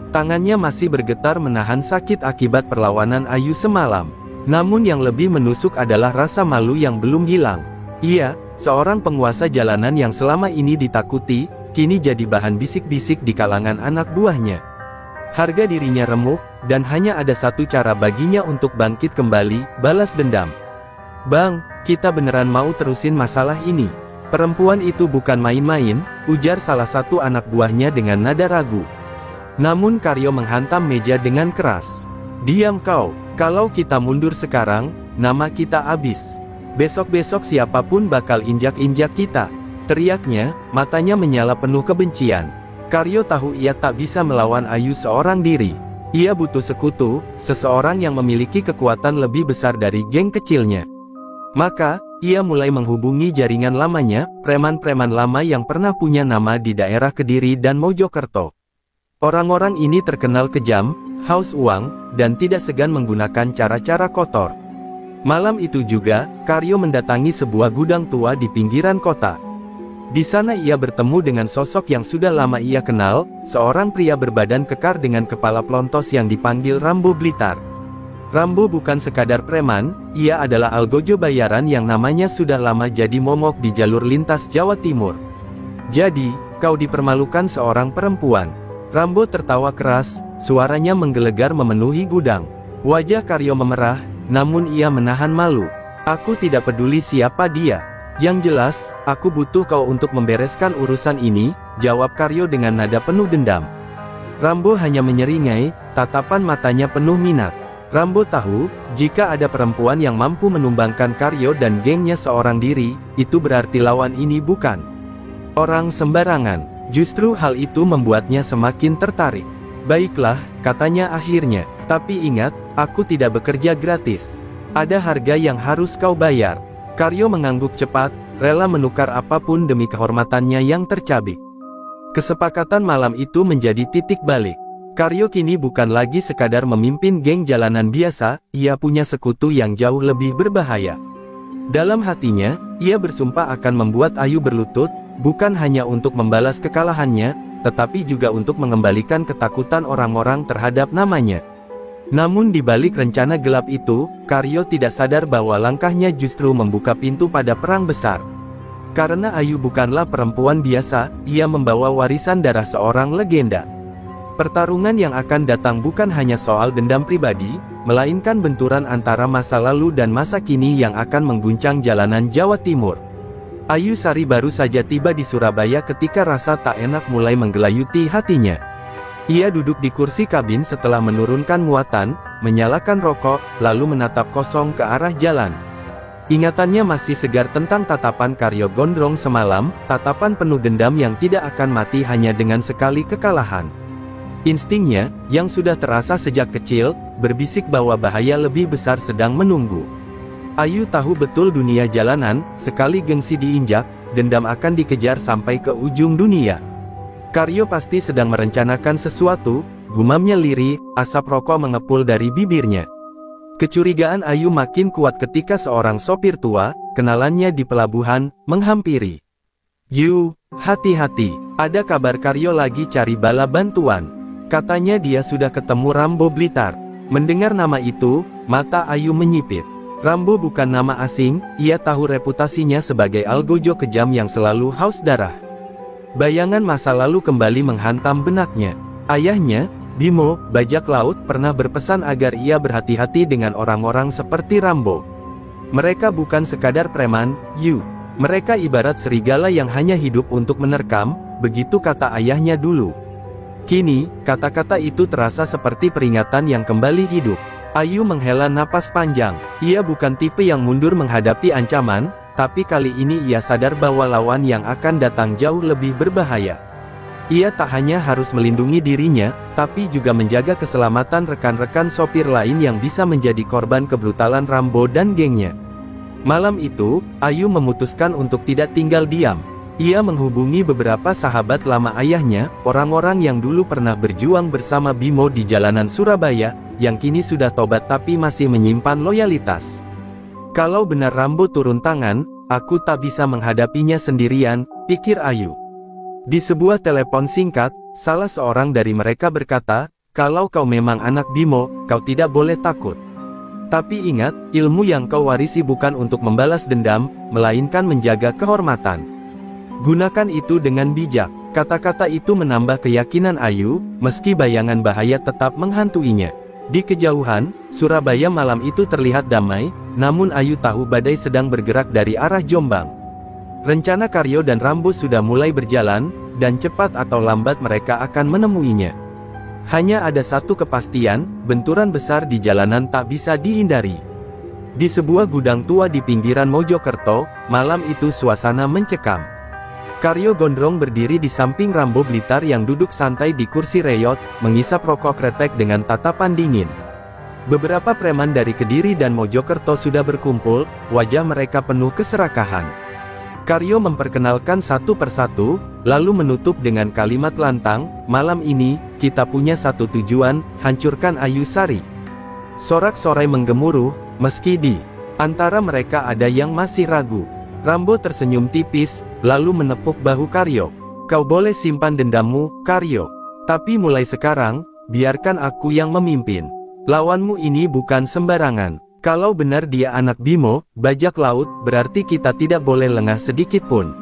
Tangannya masih bergetar menahan sakit akibat perlawanan Ayu semalam. Namun yang lebih menusuk adalah rasa malu yang belum hilang. Ia, seorang penguasa jalanan yang selama ini ditakuti, kini jadi bahan bisik-bisik di kalangan anak buahnya. Harga dirinya remuk, dan hanya ada satu cara baginya untuk bangkit kembali, balas dendam. "Bang, kita beneran mau terusin masalah ini. Perempuan itu bukan main-main," ujar salah satu anak buahnya dengan nada ragu. Namun Karyo menghantam meja dengan keras. "Diam kau, kalau kita mundur sekarang, nama kita habis. Besok-besok siapapun bakal injak-injak kita," teriaknya, matanya menyala penuh kebencian. Karyo tahu ia tak bisa melawan Ayu seorang diri. Ia butuh sekutu, seseorang yang memiliki kekuatan lebih besar dari geng kecilnya. Maka, ia mulai menghubungi jaringan lamanya, preman-preman lama yang pernah punya nama di daerah Kediri dan Mojokerto. Orang-orang ini terkenal kejam, haus uang, dan tidak segan menggunakan cara-cara kotor. Malam itu juga, Karyo mendatangi sebuah gudang tua di pinggiran kota. Di sana ia bertemu dengan sosok yang sudah lama ia kenal, seorang pria berbadan kekar dengan kepala plontos yang dipanggil Rambo Blitar. Rambo bukan sekadar preman, ia adalah algojo bayaran yang namanya sudah lama jadi momok di jalur lintas Jawa Timur. "Jadi, kau dipermalukan seorang perempuan?" Rambo tertawa keras, suaranya menggelegar memenuhi gudang. Wajah Karyo memerah, namun ia menahan malu. "Aku tidak peduli siapa dia. Yang jelas, aku butuh kau untuk membereskan urusan ini," jawab Karyo dengan nada penuh dendam. Rambo hanya menyeringai, tatapan matanya penuh minat. Rambo tahu, jika ada perempuan yang mampu menumbangkan Karyo dan gengnya seorang diri, itu berarti lawan ini bukan orang sembarangan. Justru hal itu membuatnya semakin tertarik. "Baiklah," katanya akhirnya, "tapi ingat, aku tidak bekerja gratis. Ada harga yang harus kau bayar." Karyo mengangguk cepat, rela menukar apapun demi kehormatannya yang tercabik. Kesepakatan malam itu menjadi titik balik. Karyo kini bukan lagi sekadar memimpin geng jalanan biasa, ia punya sekutu yang jauh lebih berbahaya. Dalam hatinya, ia bersumpah akan membuat Ayu berlutut, bukan hanya untuk membalas kekalahannya, tetapi juga untuk mengembalikan ketakutan orang-orang terhadap namanya. Namun di balik rencana gelap itu, Karyo tidak sadar bahwa langkahnya justru membuka pintu pada perang besar. Karena Ayu bukanlah perempuan biasa, ia membawa warisan darah seorang legenda. Pertarungan yang akan datang bukan hanya soal dendam pribadi, melainkan benturan antara masa lalu dan masa kini yang akan mengguncang jalanan Jawa Timur. Ayu Sari baru saja tiba di Surabaya ketika rasa tak enak mulai menggelayuti hatinya. Ia duduk di kursi kabin setelah menurunkan muatan, menyalakan rokok, lalu menatap kosong ke arah jalan. Ingatannya masih segar tentang tatapan Karyo Gondrong semalam, tatapan penuh dendam yang tidak akan mati hanya dengan sekali kekalahan. Instingnya, yang sudah terasa sejak kecil, berbisik bahwa bahaya lebih besar sedang menunggu. Ayu tahu betul dunia jalanan, sekali gengsi diinjak, dendam akan dikejar sampai ke ujung dunia. Karyo pasti sedang merencanakan sesuatu, gumamnya lirih, asap rokok mengepul dari bibirnya. Kecurigaan Ayu makin kuat ketika seorang sopir tua, kenalannya di pelabuhan, menghampiri. "Yu, hati-hati, ada kabar Karyo lagi cari bala bantuan. Katanya dia sudah ketemu Rambo Blitar." Mendengar nama itu, mata Ayu menyipit. Rambo bukan nama asing, ia tahu reputasinya sebagai algojo kejam yang selalu haus darah. Bayangan masa lalu kembali menghantam benaknya. Ayahnya, Bimo, bajak laut, pernah berpesan agar ia berhati-hati dengan orang-orang seperti Rambo. Mereka bukan sekadar preman, Yu. Mereka ibarat serigala yang hanya hidup untuk menerkam, begitu kata ayahnya dulu. Kini, kata-kata itu terasa seperti peringatan yang kembali hidup. Ayu menghela napas panjang. Ia bukan tipe yang mundur menghadapi ancaman, tapi kali ini ia sadar bahwa lawan yang akan datang jauh lebih berbahaya. Ia tak hanya harus melindungi dirinya, tapi juga menjaga keselamatan rekan-rekan sopir lain yang bisa menjadi korban kebrutalan Rambo dan gengnya. Malam itu, Ayu memutuskan untuk tidak tinggal diam. Ia menghubungi beberapa sahabat lama ayahnya, orang-orang yang dulu pernah berjuang bersama Bimo di jalanan Surabaya, yang kini sudah tobat tapi masih menyimpan loyalitas. Kalau benar Rambo turun tangan, aku tak bisa menghadapinya sendirian, pikir Ayu. Di sebuah telepon singkat, salah seorang dari mereka berkata, kalau kau memang anak Bimo, kau tidak boleh takut. Tapi ingat, ilmu yang kau warisi bukan untuk membalas dendam, melainkan menjaga kehormatan. Gunakan itu dengan bijak. Kata-kata itu menambah keyakinan Ayu, meski bayangan bahaya tetap menghantuinya. Di kejauhan, Surabaya malam itu terlihat damai, namun Ayu tahu badai sedang bergerak dari arah Jombang. Rencana Karyo dan Rambo sudah mulai berjalan, dan cepat atau lambat mereka akan menemuinya. Hanya ada satu kepastian, benturan besar di jalanan tak bisa dihindari. Di sebuah gudang tua di pinggiran Mojokerto, malam itu suasana mencekam. Karyo gondrong berdiri di samping Rambo Blitar yang duduk santai di kursi reyot, mengisap rokok kretek dengan tatapan dingin. Beberapa preman dari Kediri dan Mojokerto sudah berkumpul, wajah mereka penuh keserakahan. Karyo memperkenalkan satu persatu, lalu menutup dengan kalimat lantang, malam ini, kita punya satu tujuan, hancurkan Ayu Sari. Sorak-sorai menggemuruh, meski di antara mereka ada yang masih ragu. Rambo tersenyum tipis, lalu menepuk bahu Karyo. Kau boleh simpan dendammu, Karyo. Tapi mulai sekarang, biarkan aku yang memimpin. Lawanmu ini bukan sembarangan. Kalau benar dia anak Bimo, bajak laut, berarti kita tidak boleh lengah sedikit pun.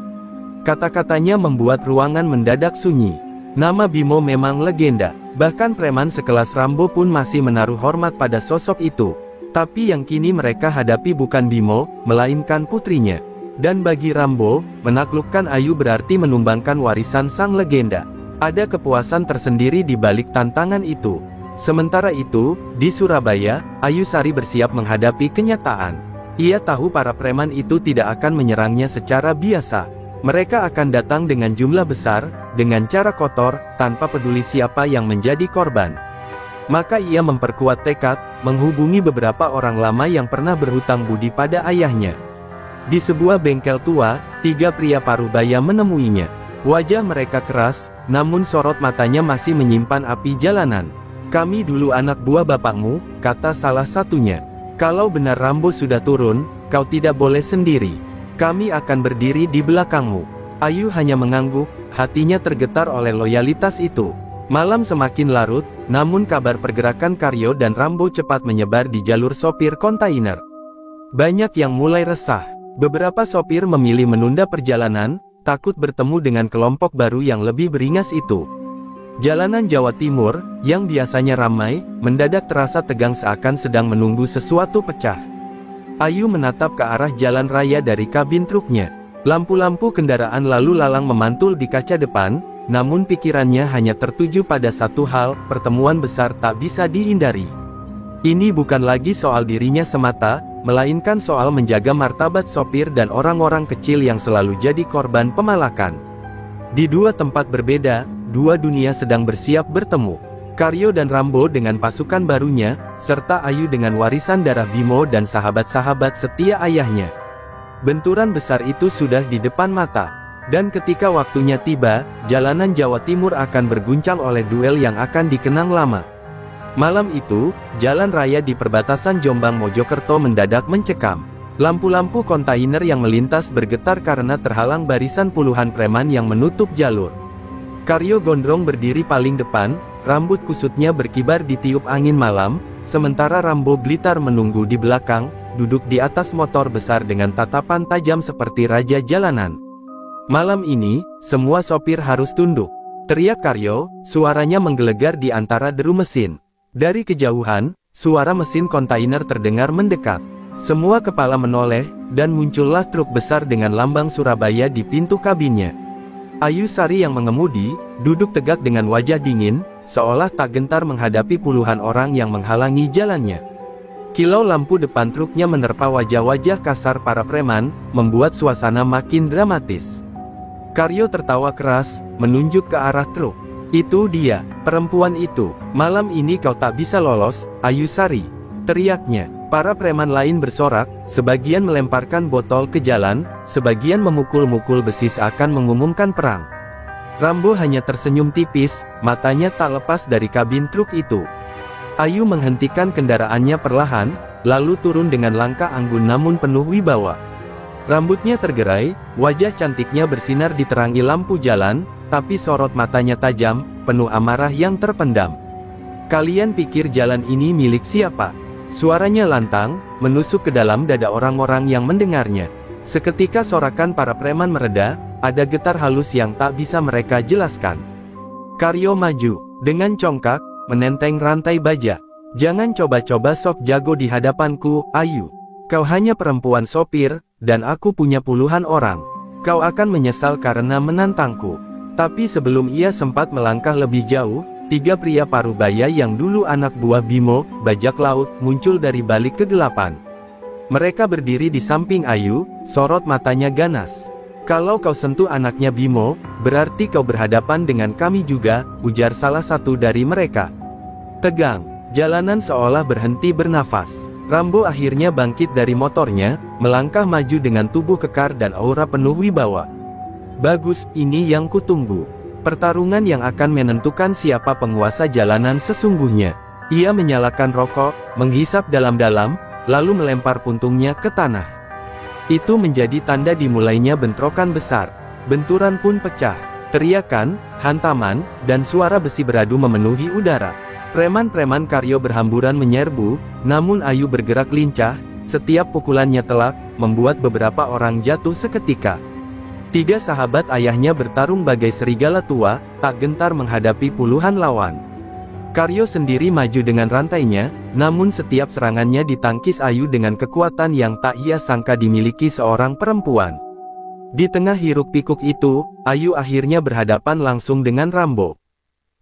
Kata-katanya membuat ruangan mendadak sunyi. Nama Bimo memang legenda, bahkan preman sekelas Rambo pun masih menaruh hormat pada sosok itu. Tapi yang kini mereka hadapi bukan Bimo, melainkan putrinya. Dan bagi Rambo, menaklukkan Ayu berarti menumbangkan warisan sang legenda. Ada kepuasan tersendiri di balik tantangan itu. Sementara itu, di Surabaya, Ayu Sari bersiap menghadapi kenyataan. Ia tahu para preman itu tidak akan menyerangnya secara biasa. Mereka akan datang dengan jumlah besar, dengan cara kotor, tanpa peduli siapa yang menjadi korban. Maka ia memperkuat tekad, menghubungi beberapa orang lama yang pernah berhutang budi pada ayahnya. Di sebuah bengkel tua, 3 pria paruh baya menemuinya. Wajah mereka keras, namun sorot matanya masih menyimpan api jalanan. Kami dulu anak buah bapakmu, kata salah satunya. Kalau benar Rambo sudah turun, kau tidak boleh sendiri. Kami akan berdiri di belakangmu. Ayu hanya mengangguk, hatinya tergetar oleh loyalitas itu. Malam semakin larut, namun kabar pergerakan Karyo dan Rambo cepat menyebar di jalur sopir kontainer. Banyak yang mulai resah. Beberapa sopir memilih menunda perjalanan, takut bertemu dengan kelompok baru yang lebih beringas itu. Jalanan Jawa Timur, yang biasanya ramai, mendadak terasa tegang seakan sedang menunggu sesuatu pecah. Ayu menatap ke arah jalan raya dari kabin truknya. Lampu-lampu kendaraan lalu lalang memantul di kaca depan, namun pikirannya hanya tertuju pada satu hal, pertemuan besar tak bisa dihindari. Ini bukan lagi soal dirinya semata, melainkan soal menjaga martabat sopir dan orang-orang kecil yang selalu jadi korban pemalakan. Di dua tempat berbeda, dua dunia sedang bersiap bertemu. Karyo dan Rambo dengan pasukan barunya, serta Ayu dengan warisan darah Bimo dan sahabat-sahabat setia ayahnya. Benturan besar itu sudah di depan mata. Dan ketika waktunya tiba, jalanan Jawa Timur akan berguncang oleh duel yang akan dikenang lama. Malam itu, jalan raya di perbatasan Jombang Mojokerto mendadak mencekam. Lampu-lampu kontainer yang melintas bergetar karena terhalang barisan puluhan preman yang menutup jalur. Karyo gondrong berdiri paling depan, rambut kusutnya berkibar ditiup angin malam, sementara Rambo Blitar menunggu di belakang, duduk di atas motor besar dengan tatapan tajam seperti raja jalanan. Malam ini, semua sopir harus tunduk, teriak Karyo, suaranya menggelegar di antara deru mesin. Dari kejauhan, suara mesin kontainer terdengar mendekat. Semua kepala menoleh, dan muncullah truk besar dengan lambang Surabaya di pintu kabinnya. Ayu Sari yang mengemudi, duduk tegak dengan wajah dingin, seolah tak gentar menghadapi puluhan orang yang menghalangi jalannya. Kilau lampu depan truknya menerpa wajah-wajah kasar para preman, membuat suasana makin dramatis. Karyo tertawa keras, menunjuk ke arah truk. Itu dia, perempuan itu. Malam ini kau tak bisa lolos, Ayu Sari, teriaknya. Para preman lain bersorak, sebagian melemparkan botol ke jalan, sebagian memukul-mukul besi seakan mengumumkan perang. Rambo hanya tersenyum tipis, matanya tak lepas dari kabin truk itu. Ayu menghentikan kendaraannya perlahan, lalu turun dengan langkah anggun namun penuh wibawa. Rambutnya tergerai, wajah cantiknya bersinar diterangi lampu jalan, tapi sorot matanya tajam, penuh amarah yang terpendam. Kalian pikir jalan ini milik siapa? Suaranya lantang, menusuk ke dalam dada orang-orang yang mendengarnya. Seketika sorakan para preman mereda, ada getar halus yang tak bisa mereka jelaskan. Karyo maju, dengan congkak, menenteng rantai baja. Jangan coba-coba sok jago di hadapanku, Ayu. Kau hanya perempuan sopir, dan aku punya puluhan orang. Kau akan menyesal karena menantangku. Tapi sebelum ia sempat melangkah lebih jauh, 3 pria parubaya yang dulu anak buah Bimo, bajak laut, muncul dari balik kegelapan. Mereka berdiri di samping Ayu, sorot matanya ganas. Kalau kau sentuh anaknya Bimo, berarti kau berhadapan dengan kami juga, ujar salah satu dari mereka. Tegang, jalanan seolah berhenti bernafas. Rambo akhirnya bangkit dari motornya, melangkah maju dengan tubuh kekar dan aura penuh wibawa. Bagus, ini yang kutunggu. Pertarungan yang akan menentukan siapa penguasa jalanan sesungguhnya. Ia menyalakan rokok, menghisap dalam-dalam, lalu melempar puntungnya ke tanah. Itu menjadi tanda dimulainya bentrokan besar. Benturan pun pecah. Teriakan, hantaman, dan suara besi beradu memenuhi udara. Preman-preman Karyo berhamburan menyerbu, namun Ayu bergerak lincah, setiap pukulannya telak, membuat beberapa orang jatuh seketika. 3 sahabat ayahnya bertarung bagai serigala tua, tak gentar menghadapi puluhan lawan. Karyo sendiri maju dengan rantainya, namun setiap serangannya ditangkis Ayu dengan kekuatan yang tak ia sangka dimiliki seorang perempuan. Di tengah hiruk-pikuk itu, Ayu akhirnya berhadapan langsung dengan Rambo.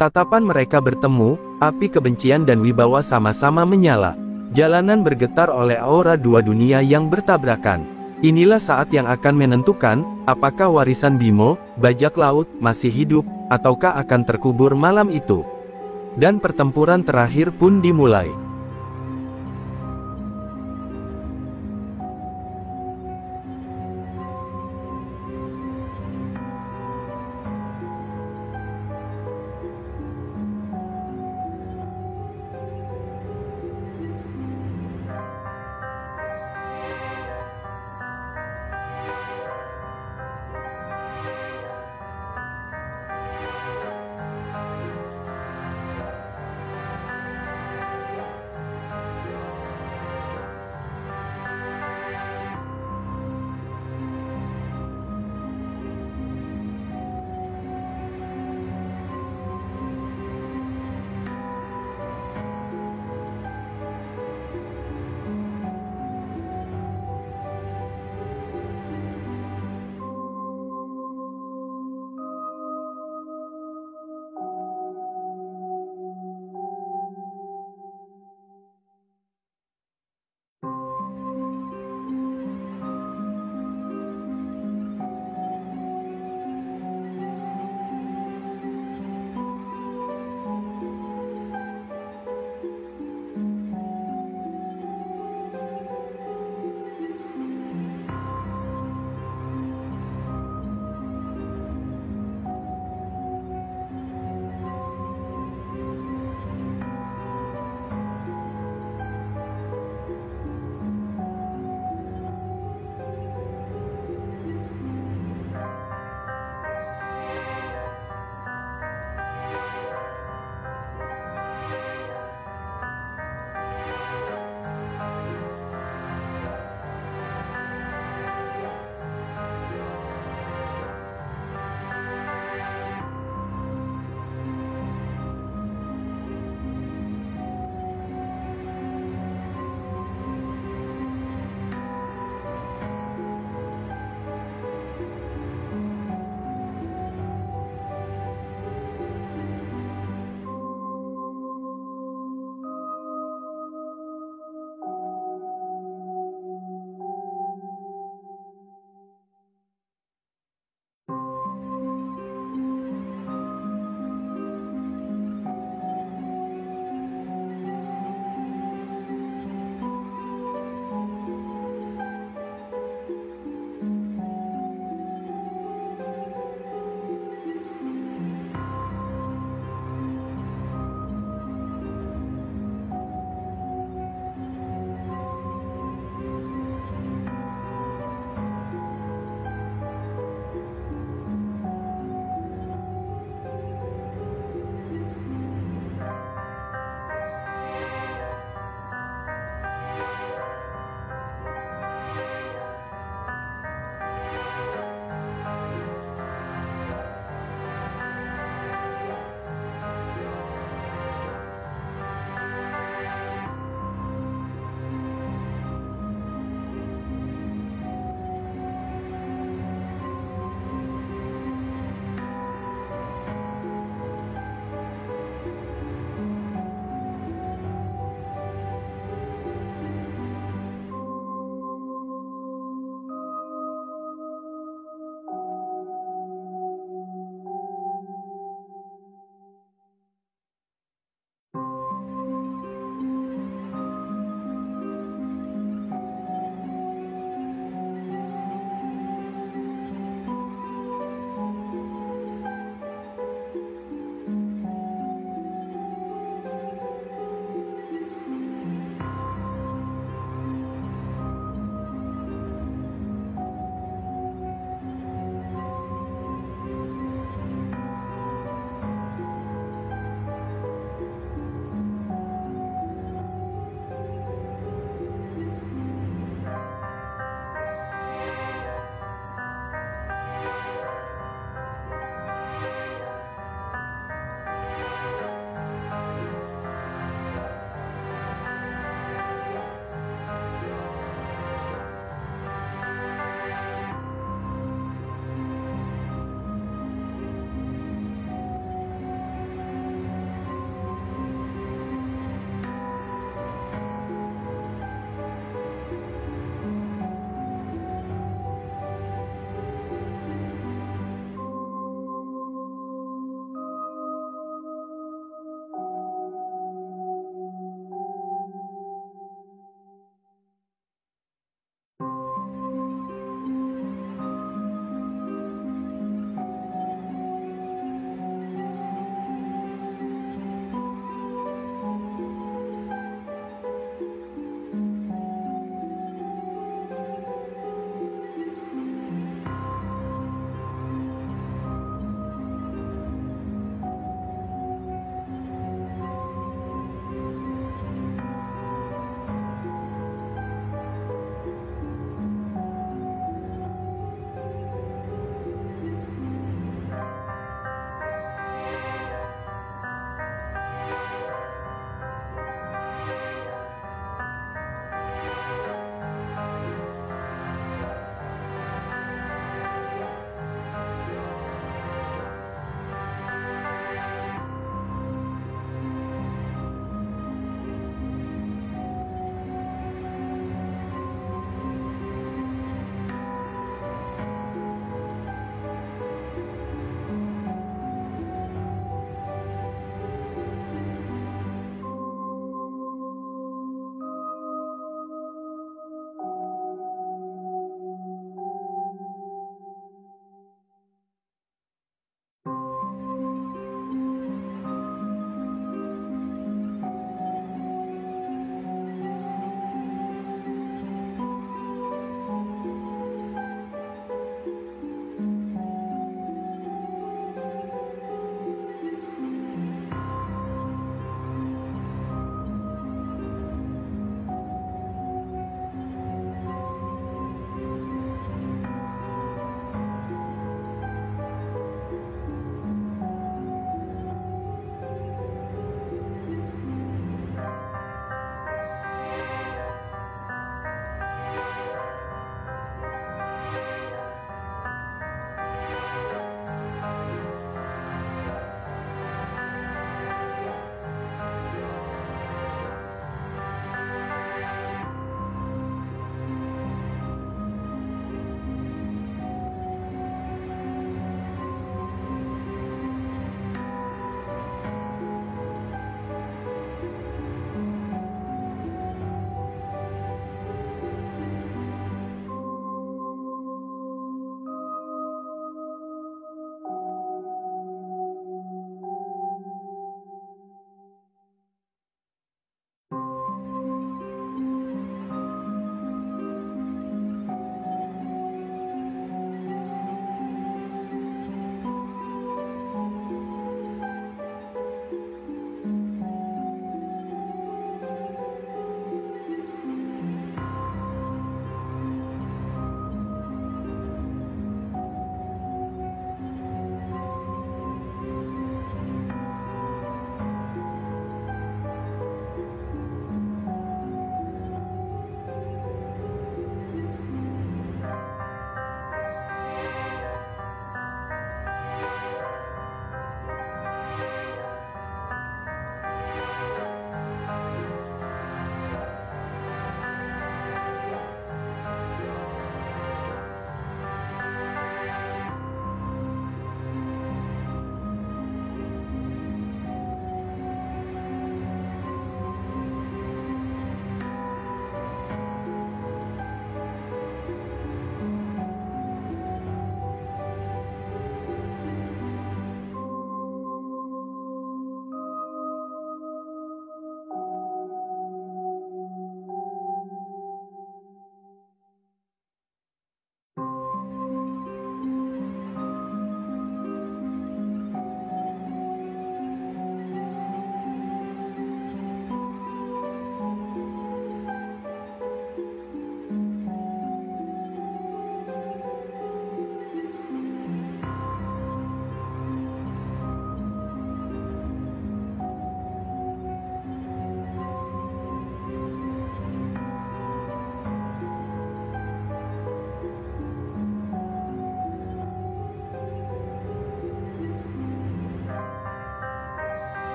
Tatapan mereka bertemu, api kebencian dan wibawa sama-sama menyala. Jalanan bergetar oleh aura dua dunia yang bertabrakan. Inilah saat yang akan menentukan, apakah warisan Bimo, bajak laut, masih hidup, ataukah akan terkubur malam itu. Dan pertempuran terakhir pun dimulai.